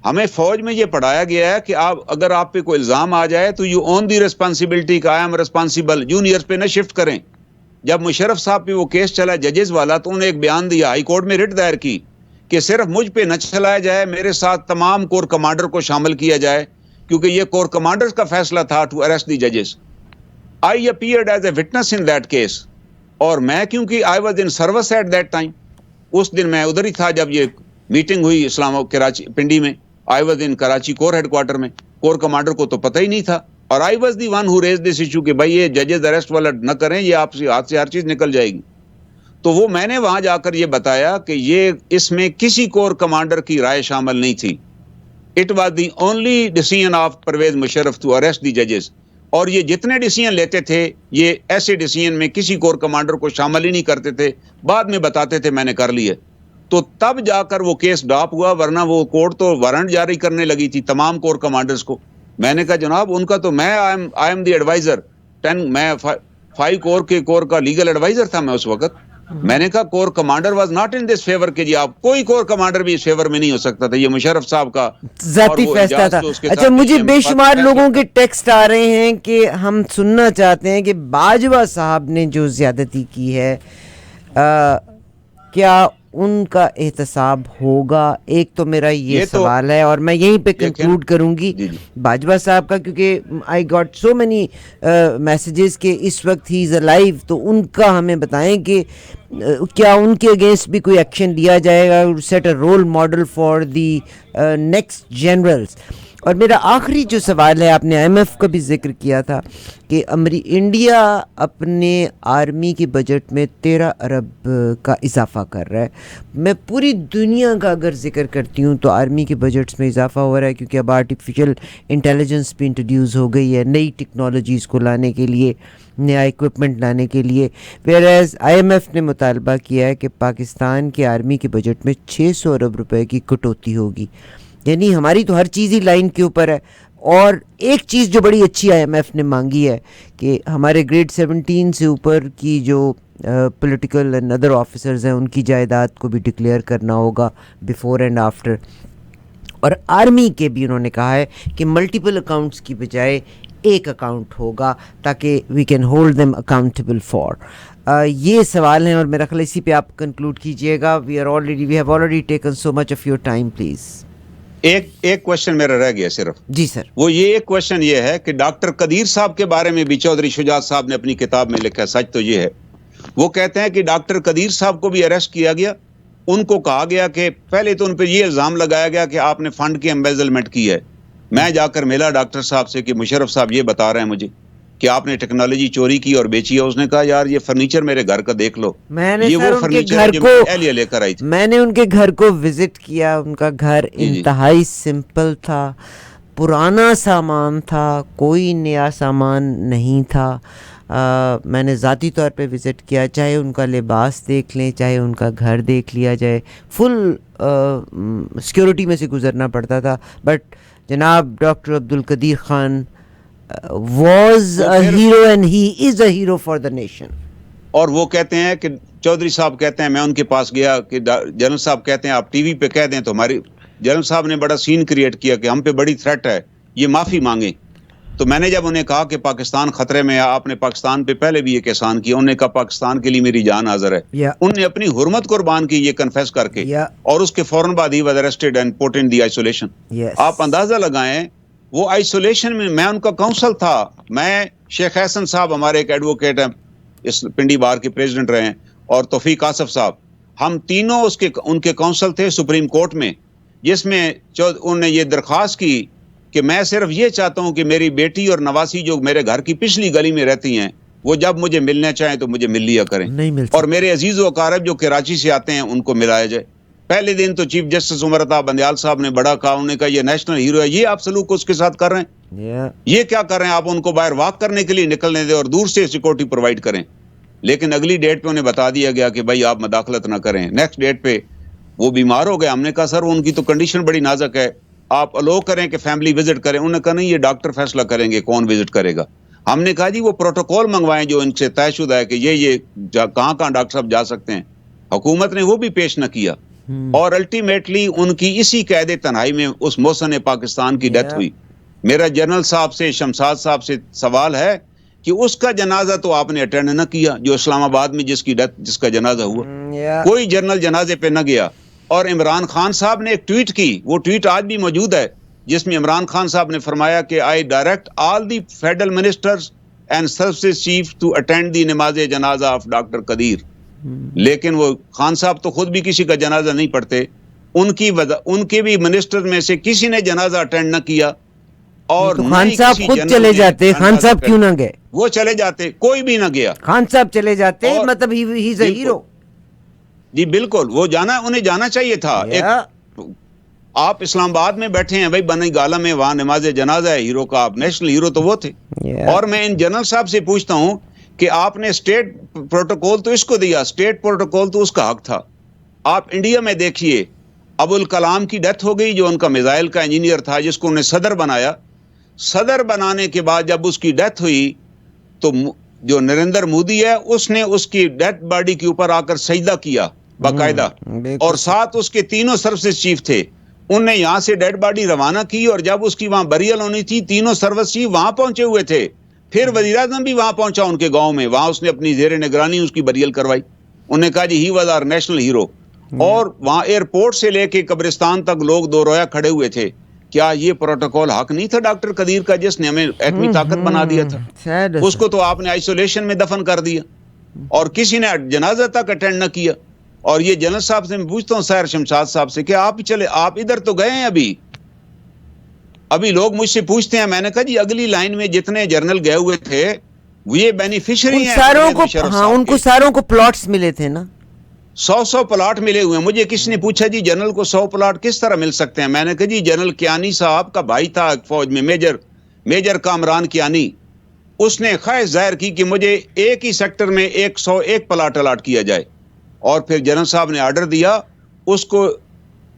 ہمیں فوج میں یہ پڑھایا گیا ہے کہ اگر آپ پہ کوئی الزام آ جائے تو یو اون دی ریسپانسبلٹی کہ آئی ایم ریسپانسبل, جونیئرز پہ نہ شفٹ کریں. جب مشرف صاحب پہ وہ کیس چلا ججز والا, تو انہوں نے ایک بیان دیا, ہائی کورٹ میں رٹ دائر کی کہ صرف مجھ پہ نہ چلایا جائے, میرے ساتھ تمام کور کمانڈر کو شامل کیا جائے, کیونکہ یہ کور کمانڈرز کا فیصلہ تھا ٹو اریسٹ دی ججز. I appeared as a witness in that case, اور میں کیونکہ I was in service at that time, اس دن میں ادھر ہی تھا جب یہ میٹنگ ہوئی کراچی پنڈی میں. I was in Karachi corps headquarter, corps commander کو تو پتہ ہی نہیں تھا, اور I was the one who raised this issue کہ بھائی یہ ججز اریسٹ والا نہ کریں, یہ آپ سے ہاتھ سے ہر چیز نکل جائے گی. تو وہ میں نے وہاں جا کر یہ بتایا کہ یہ اس میں کسی کور کمانڈر کی رائے شامل نہیں تھی. It was the only decision of Pervez Musharraf to arrest the judges. اور یہ جتنے ڈیسیژن لیتے تھے یہ ایسے ڈیسیژن میں کسی کور کمانڈر کو شامل ہی نہیں کرتے تھے, بعد میں بتاتے تھے میں نے کر لیے. تو تب جا کر وہ کیس ڈاپ ہوا, ورنہ وہ کورٹ تو وارنٹ جاری کرنے لگی تھی تمام کور کمانڈرز کو. میں نے کہا جناب ان کا تو میں آئی ایم دی ایڈوائزر 10, میں 5 کور کے کور کا لیگل ایڈوائزر تھا میں اس وقت. میں نے کہا corps commander was not in this favour کہ جی آپ, کوئی کور کمانڈر بھی اس فیور میں نہیں ہو سکتا تھا, یہ مشرف صاحب کا ذاتی فیصلہ تھا. اچھا مجھے بے شمار لوگوں کے ٹیکسٹ آ رہے ہیں کہ ہم سننا چاہتے ہیں کہ باجوہ صاحب نے جو زیادتی کی ہے کیا ان کا احتساب ہوگا؟ ایک تو میرا یہ سوال ہے اور میں یہیں پہ کنکلوڈ کروں گی باجوہ صاحب کا، کیونکہ I got so many messages کہ اس وقت ہی از الائیو، تو ان کا ہمیں بتائیں کہ کیا ان کے اگینسٹ بھی کوئی ایکشن لیا جائے گا، set a role model for the next generals. اور میرا آخری جو سوال ہے، آپ نے آئی ایم ایف کا بھی ذکر کیا تھا کہ انڈیا اپنے آرمی کی بجٹ میں 13 ارب کا اضافہ کر رہا ہے. میں پوری دنیا کا اگر ذکر کرتی ہوں تو آرمی کے بجٹس میں اضافہ ہو رہا ہے، کیونکہ اب آرٹیفیشل انٹیلیجنس بھی انٹروڈیوس ہو گئی ہے نئی ٹیکنالوجیز کو لانے کے لیے، نیا اکوپمنٹ لانے کے لیے. Whereas I M F نے مطالبہ کیا ہے کہ پاکستان کے آرمی کے بجٹ میں 600 ارب روپے کی کٹوتی ہوگی. یعنی ہماری تو ہر چیز ہی لائن کے اوپر ہے. اور ایک چیز جو بڑی اچھی آئی ایم ایف نے مانگی ہے کہ ہمارے گریڈ 17 سے اوپر کی جو پولیٹیکل اینڈ ادر آفیسرز ہیں ان کی جائیداد کو بھی ڈکلیئر کرنا ہوگا بیفور اینڈ آفٹر. اور آرمی کے بھی انہوں نے کہا ہے کہ ملٹیپل اکاؤنٹس کی بجائے ایک اکاؤنٹ ہوگا تاکہ we can hold them accountable for. یہ سوال ہیں اور میرا خیال اسی پہ آپ کنکلوڈ کیجئے گا. We have already taken so much of your time. Please ایک کوشچن میرا رہ گیا صرف. جی سر. وہ یہ ایک کوشچن یہ ہے کہ ڈاکٹر قدیر صاحب کے بارے میں بھی چودھری شجاعت صاحب نے اپنی کتاب میں لکھا ہے. سچ تو یہ ہے، وہ کہتے ہیں کہ ڈاکٹر قدیر صاحب کو بھی اریسٹ کیا گیا. ان کو کہا گیا کہ پہلے تو ان پہ یہ الزام لگایا گیا کہ آپ نے فنڈ کی ایمبیزلمنٹ کی ہے. میں جا کر ملا ڈاکٹر صاحب سے کہ مشرف صاحب یہ بتا رہے ہیں مجھے کہ آپ نے ٹیکنالوجی چوری کی اور بیچی ہے. اس نے کہا یار یہ فرنیچر میرے گھر کا دیکھ لو، یہ وہ فرنیچر جو اہلیہ لے کر آئی تھی. میں نے ان کے گھر کو وزٹ کیا. ان کا گھر انتہائی سمپل تھا، پرانا سامان تھا، کوئی نیا سامان نہیں تھا. میں نے ذاتی طور پہ وزٹ کیا. چاہے ان کا لباس دیکھ لیں، چاہے ان کا گھر دیکھ لیا جائے، فل سیکیورٹی میں سے گزرنا پڑتا تھا. بٹ جناب doctor Abdul Qadeer Khan was a hero and he is a hero for the nation. اور وہ کہتے ہیں کہ چودھری صاحب کہتے ہیں، میں ان کے پاس گیا کہ جنرل صاحب کہتے ہیں آپ ٹی وی پہ کہہ دیں تو ہماری جنرل صاحب نے بڑا سین کریٹ کیا کہ ہم پہ بڑی تھریٹ ہے، یہ معافی مانگیں. تو میں نے جب انہیں کہا کہ پاکستان خطرے میں ہے، آپ نے پاکستان پہ پہلے بھی ایک احسان کیا، انہوں نے کہا پاکستان کے لیے میری جان حاضر ہے. انہوں نے اپنی حرمت قربان کی یہ کنفیس کر کے، اور اس کے فوراً بعد ہی was arrested and put in the isolation. آپ اندازہ لگائیں وہ آئسولیشن میں ان کا کونسل تھا. میں شیخ حسن صاحب ہمارے ایک ایڈوکیٹ ہیں، اس پنڈی بار کے پریزیڈنٹ رہے ہیں، اور توفیق آصف صاحب، ہم تینوں ان کے کونسل تھے سپریم کورٹ میں، جس میں انہوں نے یہ درخواست کی کہ میں صرف یہ چاہتا ہوں کہ میری بیٹی اور نواسی جو میرے گھر کی پچھلی گلی میں رہتی ہیں وہ جب مجھے ملنا چاہیں تو مجھے مل لیا کریں، اور میرے عزیز و اقارب جو کراچی سے آتے ہیں ان کو ملایا جائے. پہلے دن تو چیف جسٹس عمر عطا بندیال صاحب نے بڑا کہا، انہوں نے کہا یہ نیشنل ہیرو ہے، یہ آپ سلوک اس کے ساتھ کر رہے ہیں، یہ کیا کر رہے ہیں آپ؟ ان کو باہر واک کرنے کے لیے نکلنے دیں اور دور سے سیکورٹی پرووائڈ کریں. لیکن اگلی ڈیٹ پہ انہیں بتا دیا گیا کہ بھائی آپ مداخلت نہ کریں. نیکسٹ ڈیٹ پہ وہ بیمار ہو گئے. ہم نے کہا سر ان کی تو کنڈیشن بڑی نازک ہے، آپ الو کریں کہ فیملی وزٹ کریں. انہوں نے کہا نہیں، یہ ڈاکٹر فیصلہ کریں گے کون وزٹ کرے گا. ہم نے کہا جی وہ پروٹوکول منگوائیں جو ان سے طے شدہ ہے کہ یہ کہاں کہاں ڈاکٹر صاحب جا سکتے ہیں. حکومت نے وہ بھی پیش نہ کیا، اور الٹیمیٹلی ان کی اسی قید تنہائی میں اس محسن پاکستان کی ڈیتھ ہوئی. میرا جنرل صاحب سے، شمشاد صاحب سے سوال ہے کہ اس کا جنازہ تو آپ نے اٹینڈ نہ کیا، جو اسلام آباد میں جس کا جنازہ ہوا، کوئی جنرل جنازے پہ نہ گیا. اور عمران خان صاحب نے ایک ٹویٹ کی، وہ ٹویٹ آج بھی موجود ہے، جس میں عمران خان صاحب نے فرمایا کہ I direct all the federal ministers and services chief to attend the نماز جنازہ آف ڈاکٹر قدیر. لیکن وہ خان صاحب تو خود بھی کسی کا جنازہ نہیں پڑھتے، ان کے بھی منسٹر میں سے کسی نے جنازہ اٹینڈ نہ کیا. اور خان صاحب خود چلے جاتے. خان صاحب کیوں نہ گئے؟ وہ چلے جاتے، کوئی بھی نہ گیا. خان صاحب چلے جاتے، مطلب ہی از اے ہیرو. جی بالکل، وہ انہیں جانا چاہیے تھا. آپ اسلام آباد میں بیٹھے ہیں بھائی بنی گالا میں، وہاں نماز جنازہ ہے ہیرو کا، آپ نیشنل ہیرو تو وہ تھے. اور میں ان جنرل صاحب سے پوچھتا ہوں کہ آپ نے اسٹیٹ پروٹوکول تو اس کو دیا، اسٹیٹ پروٹوکول تو اس کا حق تھا. آپ انڈیا میں دیکھیے، ابوالکلام کی ڈیتھ ہو گئی جو ان کا میزائل کا انجینئر تھا، جس کو انہیں صدر بنایا. صدر بنانے کے بعد جب اس کی ڈیتھ ہوئی تو جو نریندر مودی ہے اس نے اس کی ڈیتھ باڈی کے اوپر آ کر سجدہ کیا باقاعدہ، اور ساتھ اس کے تینوں سروسز چیف تھے. انہوں نے یہاں سے ڈیڈ باڈی روانہ کی، اور جب اس کی وہاں بریل ہونی تھی تینوں سروس چیف وہاں پہنچے ہوئے تھے. پھر وزیر اعظم بھی وہاں پہنچا ان کے گاؤں میں، وہاں اس نے اپنی زیر نگرانی اس کی بریل کروائی. انہوں نے کہا جی he was our national hero. اور وہاں ایئرپورٹ سے لے کے قبرستان تک لوگ دو رویا کھڑے ہوئے تھے. کیا یہ پروٹوکول حق نہیں تھا ڈاکٹر قدیر کا جس نے ہمیں ایٹمی طاقت بنا دیا تھا؟ اس کو تو آپ نے آئسولیشن میں دفن کر دیا اور کسی نے جنازہ تک اٹینڈ نہ کیا. اور یہ جنرل صاحب سے میں پوچھتا ہوں سیر شمشاد صاحب سے کہ آپ ادھر تو گئے ہیں ابھی لوگ مجھ سے پوچھتے ہیں. میں نے کہا جی اگلی لائن میں جتنے جنرل گئے ہوئے تھے وہ یہ بینیفیشری ہیں ان کو ساروں کو پلاٹس ملے تھے نا, 100 پلاٹ ملے ہوئے ہیں. مجھے کسی نے پوچھا جی جنرل کو 100 پلاٹ کس طرح مل سکتے ہیں؟ میں نے کہا جی جنرل کیانی صاحب کا بھائی تھا فوج میں, میجر کامران کیانی. اس نے خواہش ظاہر کی کہ مجھے ایک ہی سیکٹر میں 101 پلاٹ الاٹ کیا جائے, اور پھر جنرل صاحب نے آرڈر دیا اس کو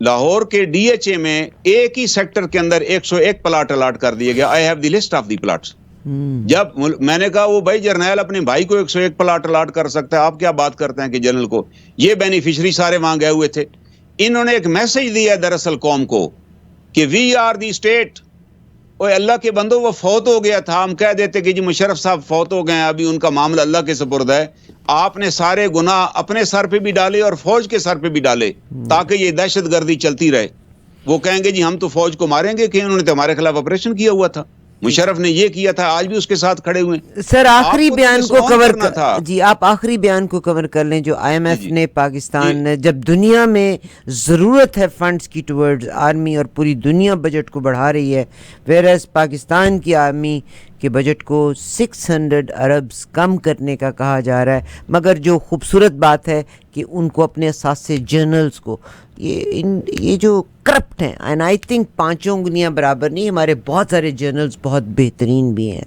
لاہور کے ڈی ایچ اے میں ایک ہی سیکٹر کے اندر 101 پلاٹ الاٹ کر دیا گیا. I have the list of the plots. جب میں نے کہا وہ بھائی جرنیل اپنے بھائی کو 101 پلاٹ الاٹ کر سکتا ہے, آپ کیا بات کرتے ہیں کہ جنرل کو. یہ بینیفیشری سارے وہاں گئے ہوئے تھے. انہوں نے ایک میسج دیا دراصل قوم کو کہ وی آر دی اسٹیٹ. اوے اللہ کے بندو وہ فوت ہو گیا تھا, ہم کہہ دیتے کہ جی مشرف صاحب فوت ہو گئے ہیں, ابھی ان کا معاملہ اللہ کے سپرد ہے. آپ نے سارے گناہ اپنے سر پہ بھی ڈالے اور فوج کے سر پہ بھی ڈالے تاکہ یہ دہشت گردی چلتی رہے. وہ کہیں گے جی ہم تو فوج کو ماریں گے کہ انہوں نے تو ہمارے خلاف آپریشن کیا ہوا تھا, مشرف نے یہ کیا تھا, آج بھی اس کے ساتھ کھڑے ہوئے. سر آخری بیان کو کور تھا جی, آپ آخری بیان کو کور کر لیں جو آئی ایم ایف نے پاکستان جب دنیا میں ضرورت ہے فنڈز کی ٹورڈز آرمی اور پوری دنیا بجٹ کو بڑھا رہی ہے, ویئرز پاکستان کی آرمی کے بجٹ کو 600 اربز کم کرنے کا کہا جا رہا ہے. مگر جو خوبصورت بات ہے کہ ان کو اپنے اساس جنرلز کو یہ جو کرپٹ ہیں, اینڈ آئی تھنک 5 انگلیاں برابر نہیں, ہمارے بہت سارے جنرلز بہت بہترین بھی ہیں.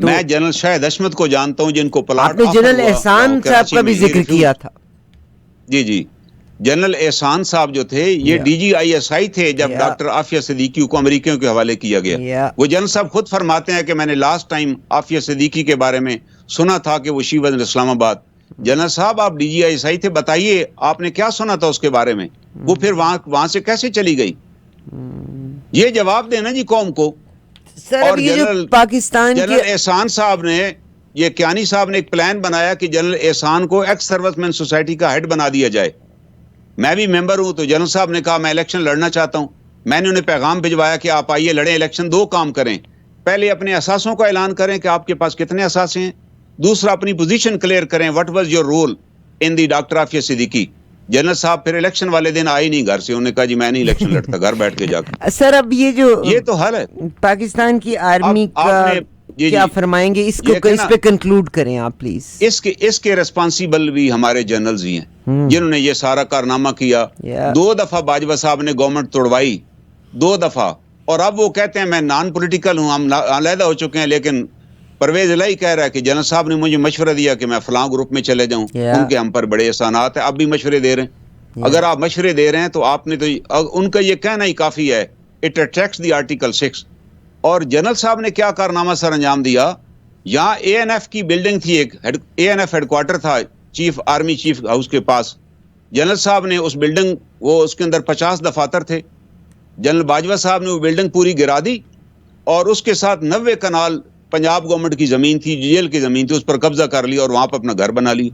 میں جنرل شاہد حشمت کو جانتا ہوں جن کو پلاٹ, آپ نے جنرل احسان صاحب کا بھی ذکر کیا تھا. جی جنرل احسان صاحب جو تھے یہ ڈی جی آئی ایس آئی تھے جب ڈاکٹر عافیہ صدیقی کو امریکیوں کے حوالے کیا گیا. وہ جنرل صاحب خود فرماتے ہیں کہ میں نے لاسٹ ٹائم عافیہ صدیقی کے بارے میں سنا تھا کہ وہ شی واز ان اسلام آباد. جنرل صاحب آپ ڈی جی آئی ایس آئی تھے, بتائیے آپ نے کیا سنا تھا اس کے بارے میں, وہ پھر وہاں سے کیسے چلی گئی؟ یہ جواب دینا جی قوم کو. اور جنرل احسان صاحب نے, یہ کیانی صاحب نے ایک پلان بنایا کہ جنرل احسان کو ایکس سروس مین سوسائٹی کا ہیڈ بنا دیا جائے. میں بھی ممبر ہوں, تو جنرل صاحب نے کہا میں الیکشن لڑنا چاہتا ہوں. میں نے انہیں پیغام بھجوایا کہ آپ آئیے لڑیں الیکشن. 2 کام کریں, پہلے اپنے اثاثوں کا اعلان کریں کہ آپ کے پاس کتنے اثاثے ہیں, دوسرا اپنی پوزیشن کلیئر کریں, what was your role in the doctor Aafia Siddiqui. General صاحب پھر الیکشن والے دن آئے نہیں گھر سے, انہوں نے کہا جی میں نہیں الیکشن لڑتا, گھر بیٹھ کے جا کے. سر اب یہ تو حل ہے پاکستان کی آرمی کا کیا فرمائیں گے, اس پہ کنکلوڈ کریں آپ پلیز. اس کے ریسپانسیبل بھی ہمارے جنرلز ہی ہیں جنہوں نے یہ سارا کارنامہ کیا. 2 دفعہ باجوہ صاحب نے گورنمنٹ توڑوائی, 2 دفعہ, اور اب وہ کہتے ہیں میں نان پولیٹیکل ہوں, ہم علیحدہ ہو چکے ہیں. لیکن پرویز الہی کہہ رہا ہے کہ جنرل صاحب نے مجھے مشورہ دیا کہ میں فلاں گروپ میں چلے جاؤں, ان کے ہم پر بڑے احسانات ہیں, اب بھی مشورے دے رہے ہیں. اگر آپ مشورے دے رہے ہیں تو آپ نے تو ان کا یہ کہنا ہی کافی ہے, اٹ اٹریکٹس دی آرٹیکل 6. اور جنرل صاحب نے کیا کارنامہ سر انجام دیا. یہاں اے این ایف کی بلڈنگ تھی, ایک اے این ایف ہیڈ کوارٹر تھا آرمی چیف ہاؤس کے پاس. جنرل صاحب نے اس بلڈنگ, وہ اس کے اندر 50 دفاتر تھے, جنرل باجوہ صاحب نے وہ بلڈنگ پوری گرا دی اور اس کے ساتھ 90 کنال پنجاب گورنمنٹ کی زمین تھی, جیل کی زمین تھی, اس پر قبضہ کر لیا اور وہاں پر اپنا گھر بنا لی.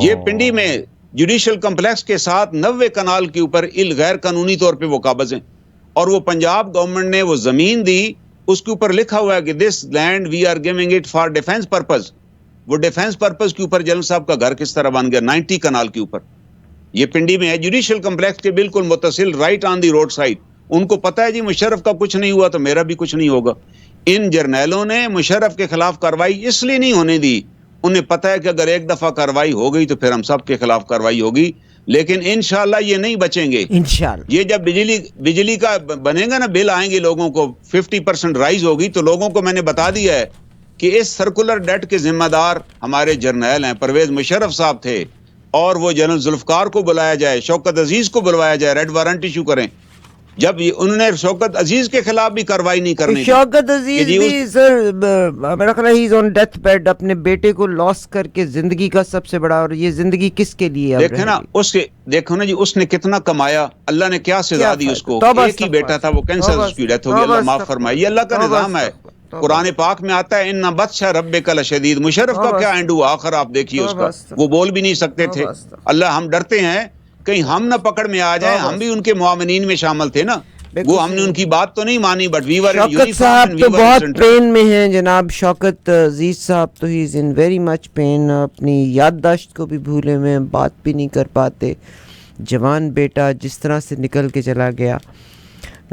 یہ پنڈی میں جوڈیشل کمپلیکس کے ساتھ 90 کنال کے اوپر غیر قانونی طور پہ وہ قابض ہیں, اور وہ پنجاب گورنمنٹ نے وہ زمین دی, اس کے اوپر لکھا ہوا ہے کہ this land we are giving it for defence purpose. وہ ڈیفینس پرپز کے اوپر جنرل صاحب کا گھر کس طرح بن گیا 90 کنال کے اوپر. یہ پنڈی میں ہے, جوڈیشل کمپلیکس کے بالکل متصل, رائٹ آن دی روڈ سائڈ. ان کو پتا ہے جی مشرف کا کچھ نہیں ہوا تو میرا بھی کچھ نہیں ہوگا. ان جرنیلوں نے مشرف کے خلاف کاروائی اس لیے نہیں ہونے دی, انہیں پتا ہے کہ اگر ایک دفعہ کاروائی ہو گئی تو پھر ہم سب کے خلاف کاروائی ہوگی. لیکن انشاءاللہ یہ نہیں بچیں گے. انشاءاللہ یہ جب بجلی کا بنے گا نا, بل آئیں گے لوگوں کو 50% رائز ہوگی, تو لوگوں کو میں نے بتا دیا ہے کہ اس سرکولر ڈیٹ کے ذمہ دار ہمارے جرنیل ہیں. پرویز مشرف صاحب تھے, اور وہ جنرل ذوالفقار کو بلایا جائے, شوکت عزیز کو بلوایا جائے, ریڈ وارنٹ ایشو کریں. جب انہوں نے شوکت عزیز کے خلاف بھی کاروائی نہیں کرنی, شوکت عزیز بھی سر میرا خیال ہے ہی از آن ڈیتھ بیڈ, اپنے بیٹے کو لاس کر کے زندگی کا سب سے بڑا, اور یہ زندگی کس کے لیے دیکھیں نا, دیکھو نا جی اس نے کتنا کمایا, اللہ نے کیا سزا دی اس کو. ایک ہی بیٹا تھا, وہ کینسر اس کی ڈیتھ ہو گئی, اللہ معاف فرمائے. یہ اللہ کا نظام ہے. قرآن پاک میں آتا ہے ان بطش ربک لشدید. مشرف کا کیا اینڈ ہوا آخر آپ دیکھیے اس کا, وہ بول بھی نہیں سکتے تھے. اللہ ہم ڈرتے ہیں کہیں ہم نہ پکڑ میں آ جائیں, ہم بھی ان کے معاونین میں شامل تھے نا, وہ ہم نے ان کی بات تو نہیں مانی, بٹ وی ور شوکت صاحب تو بہت پین میں ہیں جناب, شوکت عزیز صاحب تو ہی از ان ویری مچ پین, اپنی یادداشت کو بھی بھولے ہوئے, بات بھی نہیں کر پاتے, جوان بیٹا جس طرح سے نکل کے چلا گیا,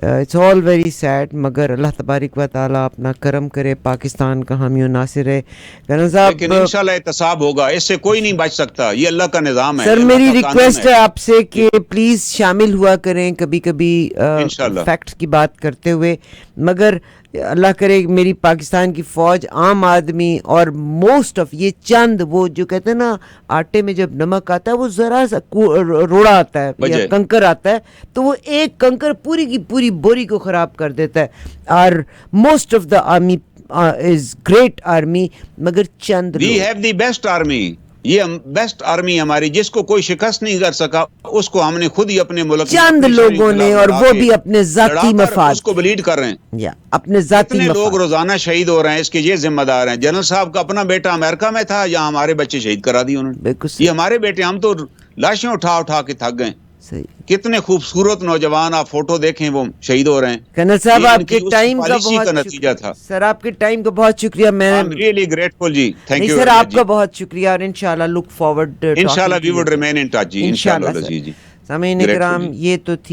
اٹس آل ویری سیڈ. مگر اللہ تبارک و تعالیٰ اپنا کرم کرے, پاکستان کا حامی و ناصر ہے. لیکن انشاءاللہ احتساب ہوگا, اس سے کوئی نہیں بچ سکتا, یہ اللہ کا نظام ہے. سر میری ریکویسٹ ہے آپ سے کہ پلیز شامل ہوا کریں کبھی کبھی فیکٹس کی بات کرتے ہوئے, مگر اللہ کرے میری پاکستان کی فوج, عام آدمی اور موسٹ آف یہ چند وہ جو کہتے ہیں نا آٹے میں جب نمک آتا ہے وہ ذرا سا روڑا آتا ہے یا کنکر آتا ہے, تو وہ ایک کنکر پوری کی پوری بوری کو خراب کر دیتا ہے. اور most of the army is great army, مگر چند we have the best army, یہ بیسٹ آرمی ہماری, جس کو کوئی شکست نہیں کر سکا, اس کو ہم نے خود ہی اپنے ملک چند لوگوں نے, اور وہ بھی اپنے ذاتی مفاد, اس کو بلیڈ کر رہے ہیں, یا اپنے ذاتی کتنے مفاد. لوگ روزانہ شہید ہو رہے ہیں, اس کے یہ ذمہ دار ہیں. جنرل صاحب کا اپنا بیٹا امریکہ میں تھا, یا ہمارے بچے شہید کرا دیے انہوں نے, یہ ہمارے بیٹے, ہم تو لاشیں اٹھا اٹھا کے تھک گئے. کتنے خوبصورت نوجوان, آپ فوٹو دیکھیں وہ شہید ہو رہے ہیں. کنر صاحب آپ کے ٹائم کا بہت نتیجہ تھا. سر آپ کے ٹائم کا بہت شکریہ, میں ریئلی گریٹفل جی, تھینک یو سر, آپ کا بہت شکریہ, اور انشاءاللہ لک فارورڈ, انشاءاللہ we would remain in touch جی, انشاءاللہ جی. سامعین کرام, یہ تو تھی